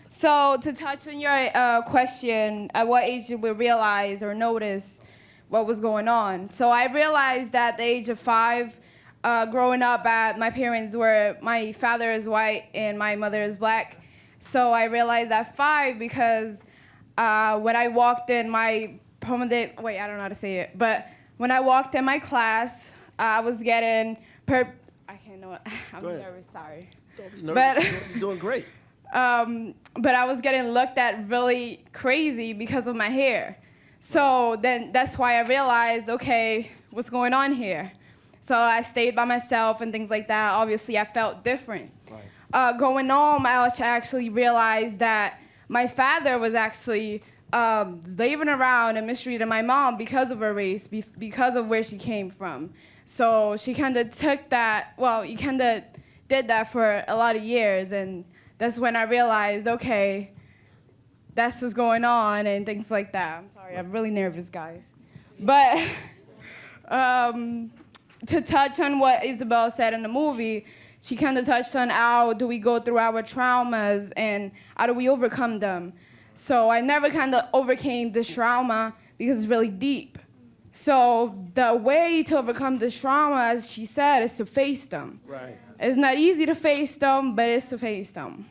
So to touch on your question, at what age did we realize or notice what was going on? So I realized at the age of 5, growing up, my father is white and my mother is Black. So I realized at 5 because when I walked in my I don't know how to say it, but when I walked in my class, I was getting I can't know. I'm nervous. Sorry. Don't be nervous. You're doing great. But I was getting looked at really crazy because of my hair. So then that's why I realized, okay, what's going on here? So I stayed by myself and things like that. Obviously, I felt different. Right. Going home, I actually realized that my father was actually slaving around and mistreating my mom because of her race, because of where she came from. So she kind of took that, you kind of did that for a lot of years, and that's when I realized, okay, that's what's going on and things like that. I'm sorry, I'm really nervous, guys. But to touch on what Isabel said in the movie, she kind of touched on how do we go through our traumas and how do we overcome them. So I never kind of overcame this trauma because it's really deep. So the way to overcome this trauma, as she said, is to face them. Right. It's not easy to face them, but it's to face them.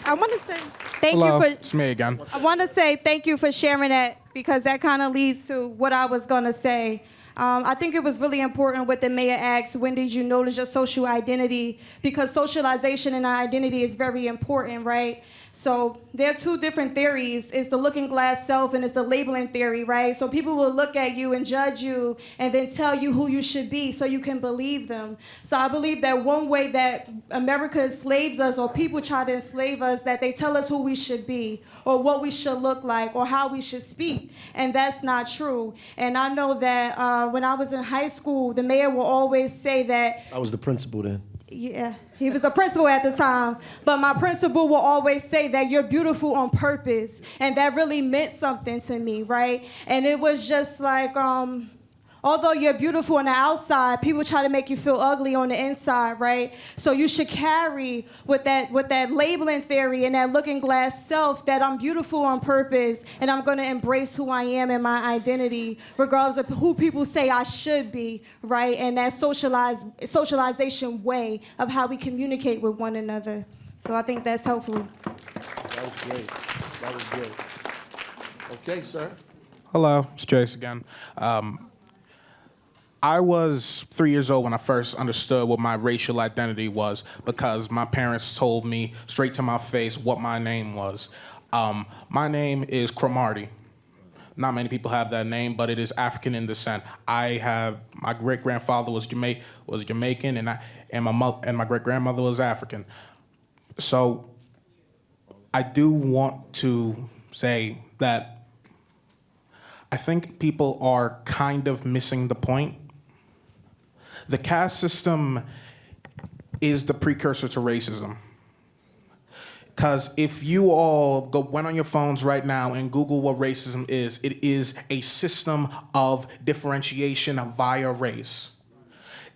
I want to say thank Hello, you for. it's me again. I want to say thank you for sharing that because that kind of leads to what I was going to say. I think it was really important what the mayor asked, when did you notice your social identity? Because socialization and identity is very important, right? So there are two different theories. It's the looking glass self and it's the labeling theory, right? So people will look at you and judge you and then tell you who you should be so you can believe them. So I believe that one way that America enslaves us or people try to enslave us, that they tell us who we should be or what we should look like or how we should speak. And that's not true. And I know that when I was in high school, the mayor will always say that. I was the principal then. Yeah, he was a principal at the time. But my principal will always say that you're beautiful on purpose. And that really meant something to me, right? And it was just like, although you're beautiful on the outside, people try to make you feel ugly on the inside, right? So you should carry with that labeling theory and that looking glass self that I'm beautiful on purpose and I'm going to embrace who I am and my identity, regardless of who people say I should be, right? And that socialization way of how we communicate with one another. So I think that's helpful. That was great. That was great. Okay, sir. Hello, it's Jace again. I was 3 years old when I first understood what my racial identity was because my parents told me straight to my face what my name was. My name is Cromartie. Not many people have that name, but it is African in descent. My great-grandfather was Jamaican, and my great-grandmother was African. So I do want to say that I think people are kind of missing the point. The caste system is the precursor to racism. Because if you all went on your phones right now and Google what racism is, it is a system of differentiation via race.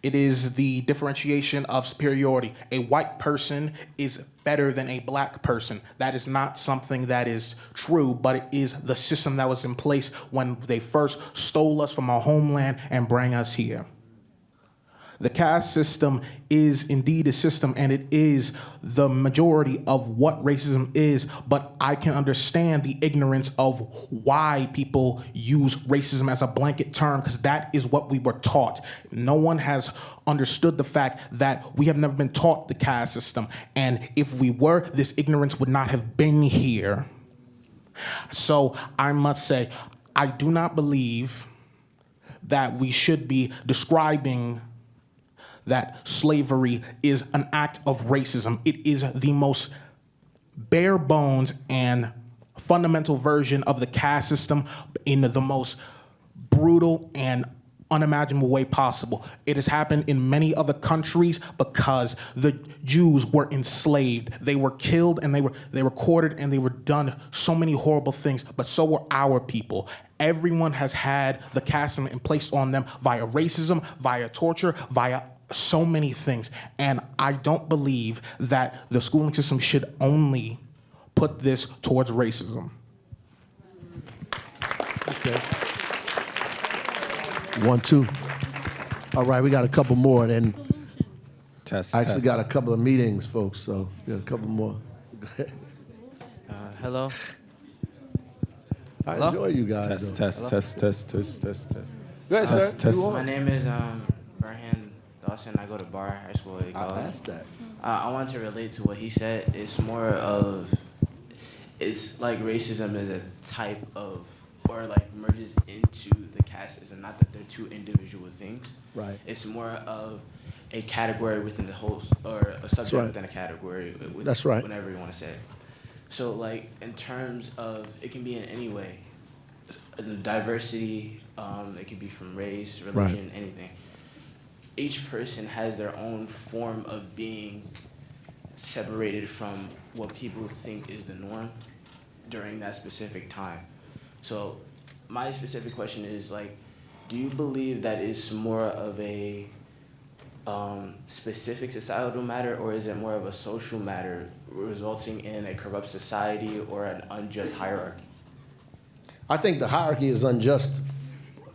It is the differentiation of superiority. A white person is better than a black person. That is not something that is true, but it is the system that was in place when they first stole us from our homeland and brought us here. The caste system is indeed a system, and it is the majority of what racism is, but I can understand the ignorance of why people use racism as a blanket term, because that is what we were taught. No one has understood the fact that we have never been taught the caste system, and if we were, this ignorance would not have been here. So I must say, I do not believe that we should be describing that slavery is an act of racism. It is the most bare bones and fundamental version of the caste system in the most brutal and unimaginable way possible. It has happened in many other countries because the Jews were enslaved. They were killed and they were quartered and they were done so many horrible things, but so were our people. Everyone has had the caste system placed on them via racism, via torture, via so many things. And I don't believe that the schooling system should only put this towards racism. Okay. 1, 2. All right, we got a couple more, and then I actually got a couple of meetings, folks, so we got a couple more. Go ahead. Hello. I enjoy you guys. Test. Go ahead, sir. My name is Burhan Dawson. I go to Bar High School. I asked that. I want to relate to what he said. It's more of, it's like racism is a type of, or like merges into the caste system. Not that they're two individual things. Right. It's more of a category within the whole, or a subject right. within a category. That's right. Whenever you want to say it. So like in terms of, it can be in any way. The diversity, it can be from race, religion, anything. Each person has their own form of being separated from what people think is the norm during that specific time. So my specific question is like, do you believe that it's more of a specific societal matter, or is it more of a social matter resulting in a corrupt society or an unjust hierarchy? I think the hierarchy is unjust,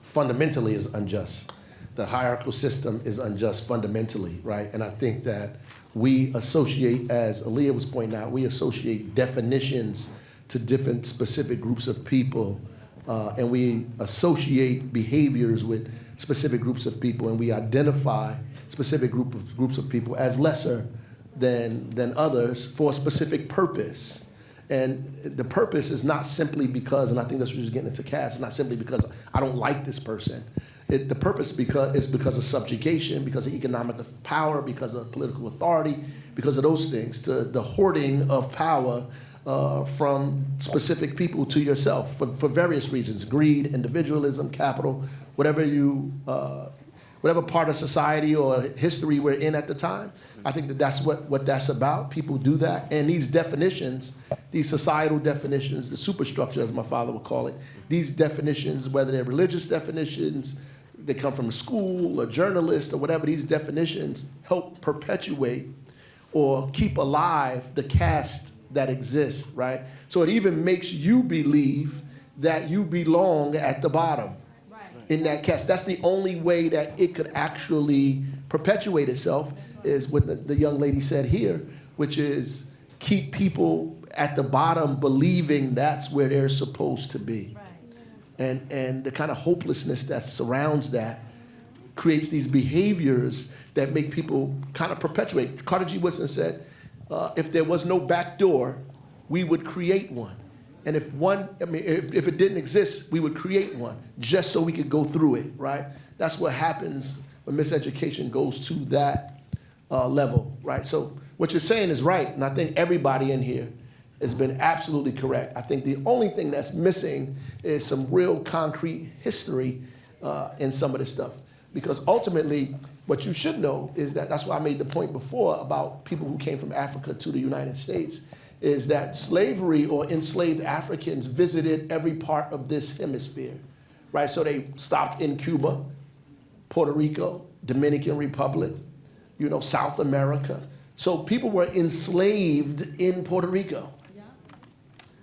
fundamentally is unjust. The hierarchical system is unjust fundamentally, right? And I think that we associate, as Aaliyah was pointing out, we associate definitions to different specific groups of people, and we associate behaviors with specific groups of people, and we identify specific groups of people as lesser than others for a specific purpose. And the purpose is not simply because, and I think that's what you're getting into caste, it's not simply because I don't like this person. The purpose is because of subjugation, because of economic power, because of political authority, because of those things, to the hoarding of power from specific people to yourself for various reasons: greed, individualism, capital, whatever part of society or history we're in at the time. I think that's what that's about. People do that. And these definitions, these societal definitions, the superstructure, as my father would call it, these definitions, whether they're religious definitions, they come from a school, a journalist, or whatever, these definitions help perpetuate or keep alive the caste that exists, right? So it even makes you believe that you belong at the bottom in that caste. That's the only way that it could actually perpetuate itself, is what the young lady said here, which is keep people at the bottom believing that's where they're supposed to be. Right. And the kind of hopelessness that surrounds that creates these behaviors that make people kind of perpetuate. Carter G. Woodson said, if there was no back door, we would create one. And if it didn't exist, we would create one just so we could go through it, right? That's what happens when miseducation goes to that level, right? So what you're saying is right, and I think everybody in here has been absolutely correct. I think the only thing that's missing is some real concrete history in some of this stuff. Because ultimately, what you should know is that's why I made the point before about people who came from Africa to the United States, is that slavery or enslaved Africans visited every part of this hemisphere, right? So they stopped in Cuba, Puerto Rico, Dominican Republic, South America. So people were enslaved in Puerto Rico.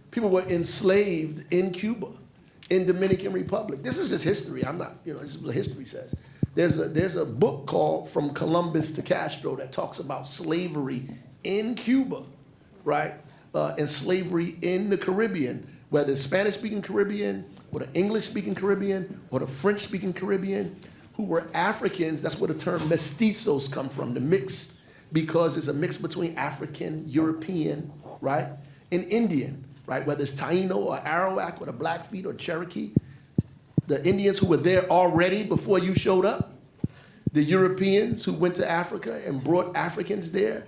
People were enslaved in Cuba, in Dominican Republic. This is just history. I'm not, this is what history says. There's a book called From Columbus to Castro that talks about slavery in Cuba, right? And slavery in the Caribbean, whether it's Spanish-speaking Caribbean, or the English-speaking Caribbean, or the French-speaking Caribbean, who were Africans. That's where the term mestizos come from, the mix, because it's a mix between African, European, right, and Indian, right? Whether it's Taino or Arawak or the Blackfeet or Cherokee, the Indians who were there already before you showed up, the Europeans who went to Africa and brought Africans there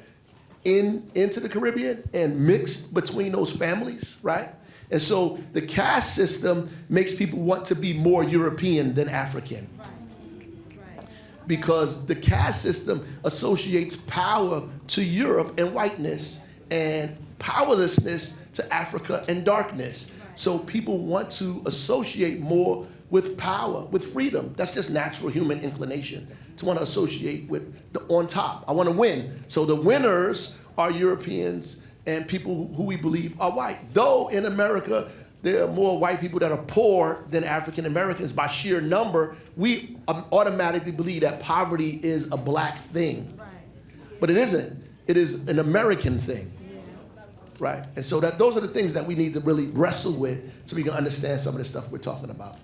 into the Caribbean and mixed between those families, right? And so the caste system makes people want to be more European than African. Because the caste system associates power to Europe and whiteness and powerlessness to Africa and darkness. So people want to associate more with power, with freedom. That's just natural human inclination, to want to associate with the on top. I want to win. So the winners are Europeans and people who we believe are white. Though in America, there are more white people that are poor than African Americans by sheer number, we automatically believe that poverty is a black thing. But it isn't. It is an American thing. Right? And so those are the things that we need to really wrestle with so we can understand some of the stuff we're talking about.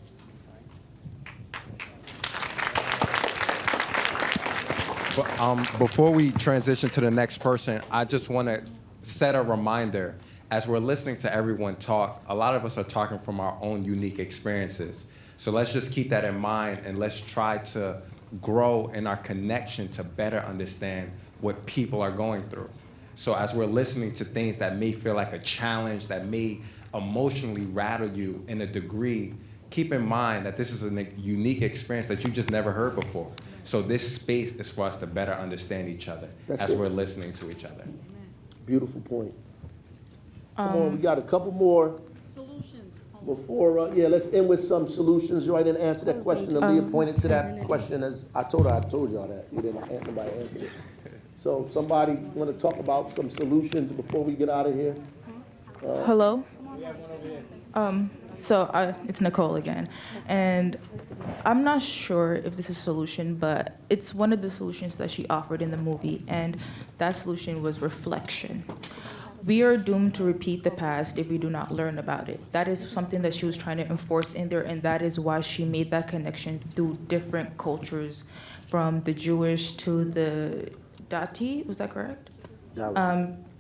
But, before we transition to the next person, I just want to set a reminder. As we're listening to everyone talk, a lot of us are talking from our own unique experiences. So let's just keep that in mind, and let's try to grow in our connection to better understand what people are going through. So as we're listening to things that may feel like a challenge, that may emotionally rattle you in a degree, keep in mind that this is a unique experience that you just never heard before. So this space is for us to better understand each other as we're listening to each other. Beautiful point. Come on, we got a couple more. Solutions. Before, let's end with some solutions. You didn't answer that question. And Leah pointed to that question as I told y'all that. You didn't, nobody answered it. So somebody want to talk about some solutions before we get out of here? Hello? It's Nicole again. And I'm not sure if this is a solution, but it's one of the solutions that she offered in the movie. And that solution was reflection. We are doomed to repeat the past if we do not learn about it. That is something that she was trying to enforce in there, and that is why she made that connection through different cultures, from the Jewish to the Dati, was that correct?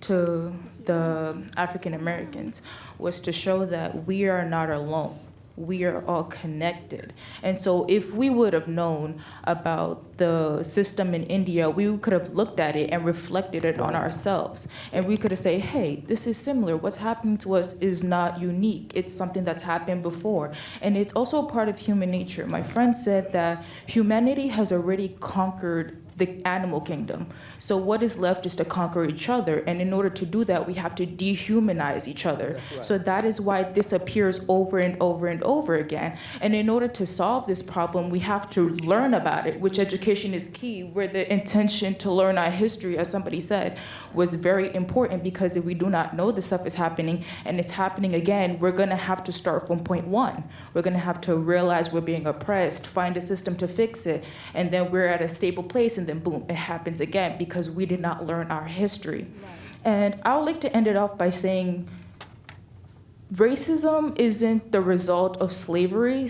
To the African Americans, was to show that we are not alone. We are all connected. And so if we would have known about the system in India, we could have looked at it and reflected it on ourselves. And we could have said, hey, this is similar. What's happening to us is not unique. It's something that's happened before. And it's also a part of human nature. My friend said that humanity has already conquered the animal kingdom. So what is left is to conquer each other. And in order to do that, we have to dehumanize each other. Right. So that is why this appears over and over and over again. And in order to solve this problem, we have to learn about it, which education is key, where the intention to learn our history, as somebody said, was very important, because if we do not know this stuff is happening and it's happening again, we're gonna have to start from point one. We're gonna have to realize we're being oppressed, find a system to fix it, and then we're at a stable place, and then boom, it happens again because we did not learn our history. Right. And I would like to end it off by saying racism isn't the result of slavery.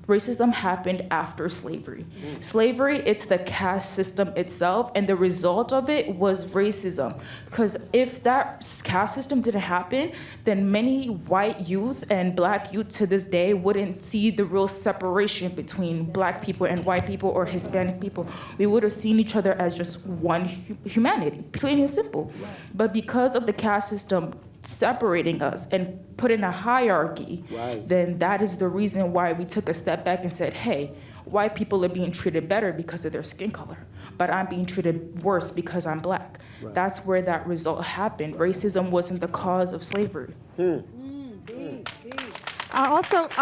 Racism happened after slavery. Slavery, it's the caste system itself, and the result of it was racism. Because if that caste system didn't happen, then many white youth and black youth to this day wouldn't see the real separation between black people and white people or Hispanic people. We would have seen each other as just one humanity, plain and simple. But because of the caste system separating us and put in a hierarchy, then that is the reason why we took a step back and said, hey, white people are being treated better because of their skin color, but I'm being treated worse because I'm black. Right. That's where that result happened. Racism wasn't the cause of slavery. I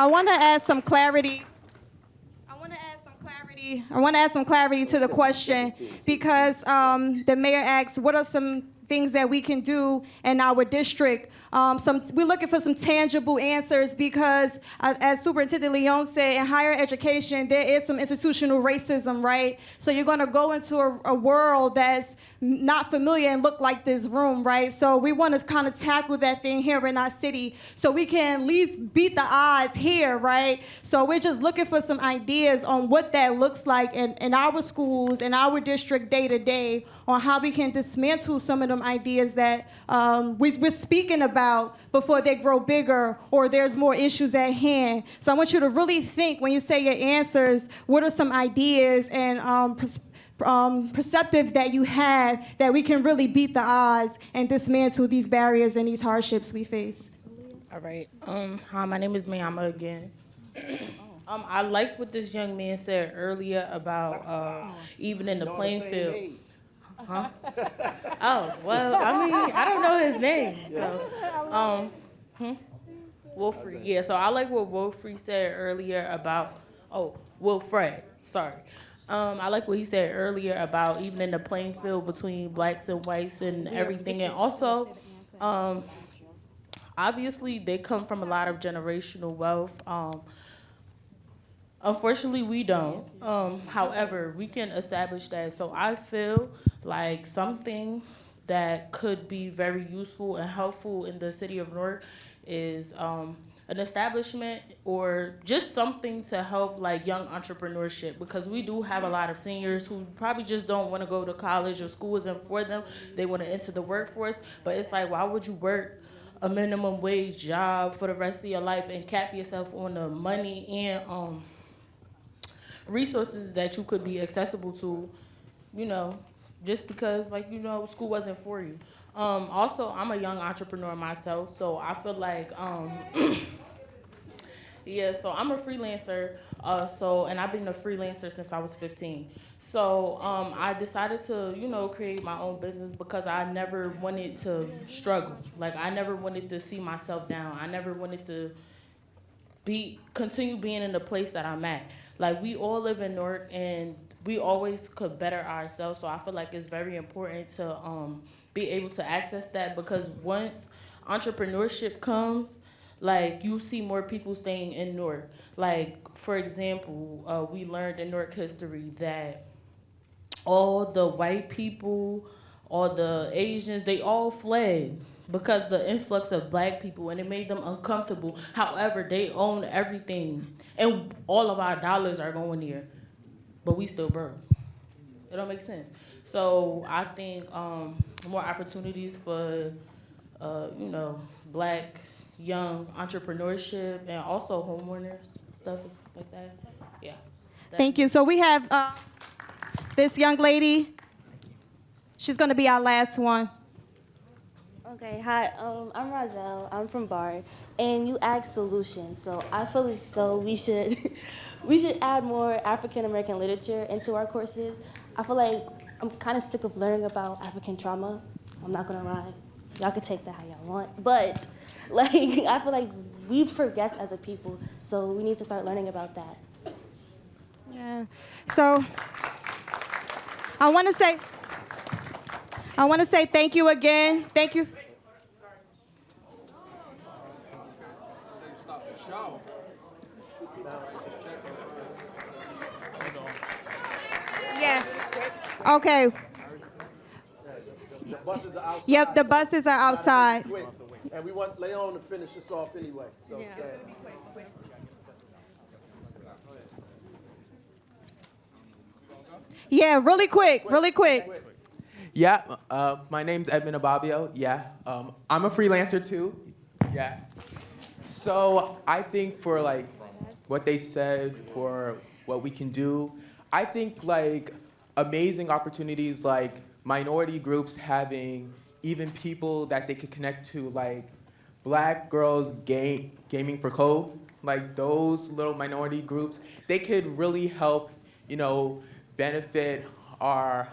want to add some clarity. I want to add some clarity to the question, because the mayor asked, what are some things that we can do in our district. We're looking for some tangible answers because, as Superintendent Leon said, in higher education, there is some institutional racism, right? So you're going to go into a world that's not familiar and look like this room, right? So we want to kind of tackle that thing here in our city so we can at least beat the odds here, right? So we're just looking for some ideas on what that looks like in our schools, in our district day to day, on how we can dismantle some of them ideas that we're speaking about before they grow bigger or there's more issues at hand. So I want you to really think when you say your answers, what are some ideas and perceptives that you have that we can really beat the odds and dismantle these barriers and these hardships we face? All right. Hi, my name is Mayama again. I like what this young man said earlier about even in the playing field. Huh? Oh, well, I mean, I don't know his name. So, Wolfrey. Yeah, so I like what Wolfrey said earlier about, Wilfred, sorry. I like what he said earlier about even in the playing field between blacks and whites and everything. And also, obviously, they come from a lot of generational wealth. Unfortunately, we don't. However, we can establish that. So I feel like something that could be very useful and helpful in the city of Newark is an establishment or just something to help like young entrepreneurship, because we do have a lot of seniors who probably just don't want to go to college or school isn't for them. They want to enter the workforce, but it's like, why would you work a minimum wage job for the rest of your life and cap yourself on the money and resources that you could be accessible to, just because school wasn't for you. Also, I'm a young entrepreneur myself, so I feel like, so I'm a freelancer, and I've been a freelancer since I was 15. So I decided to, create my own business because I never wanted to struggle. Like, I never wanted to see myself down. I never wanted to continue being in the place that I'm at. Like, we all live in Newark, and we always could better ourselves, so I feel like it's very important to be able to access that, because once entrepreneurship comes, like, you see more people staying in Newark. Like, for example, we learned in Newark history that all the white people, all the Asians, they all fled because the influx of black people, and it made them uncomfortable. However, they own everything, and all of our dollars are going there, but we still broke. It don't make sense. So I think more opportunities for, black young entrepreneurship and also homeowners, stuff like that. Yeah. Thank you. So we have this young lady. She's going to be our last one. Okay, hi, I'm Rozelle. I'm from Bard, and you asked solutions. So I feel as though we should add more African American literature into our courses. I feel like I'm kind of sick of learning about African trauma. I'm not gonna lie, y'all can take that how y'all want, but like I feel like we've progressed as a people, so we need to start learning about that. Yeah. So I want to say thank you again. Thank you. Yeah. Okay. The buses are outside. Yep, the buses are outside. Quick. And we want Leon to finish this off anyway. So, Yeah. Yeah, really quick. Yeah, my name's Edmund Ababio. Yeah, I'm a freelancer too. Yeah. So I think for like what they said, for what we can do, I think like amazing opportunities like minority groups having even people that they could connect to, like Black Girls Gaming for Code, like those little minority groups, they could really help, benefit our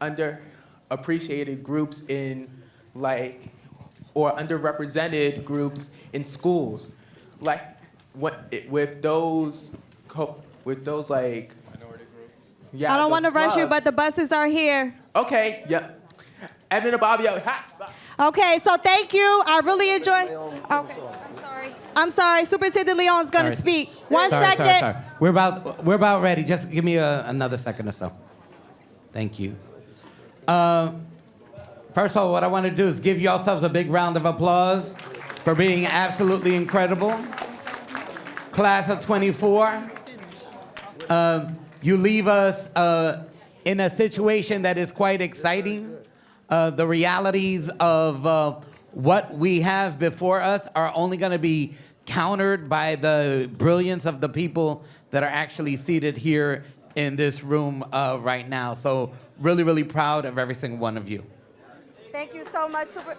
underappreciated groups in or underrepresented groups in schools. Like with those like minority groups. Yeah, I don't want to rush you, clubs. but the buses are here. Okay, yeah. Edmund Ababio. Okay, so thank you. I really enjoy. Okay, I'm sorry. Superintendent Leon's gonna speak. One second. Sorry. We're about ready. Just give me another second or so. Thank you. First of all, what I want to do is give yourselves a big round of applause for being absolutely incredible. Class of 24. You leave us in a situation that is quite exciting. The realities of what we have before us are only going to be countered by the brilliance of the people that are actually seated here in this room right now. So really, really proud of every single one of you. Thank you so much, Super.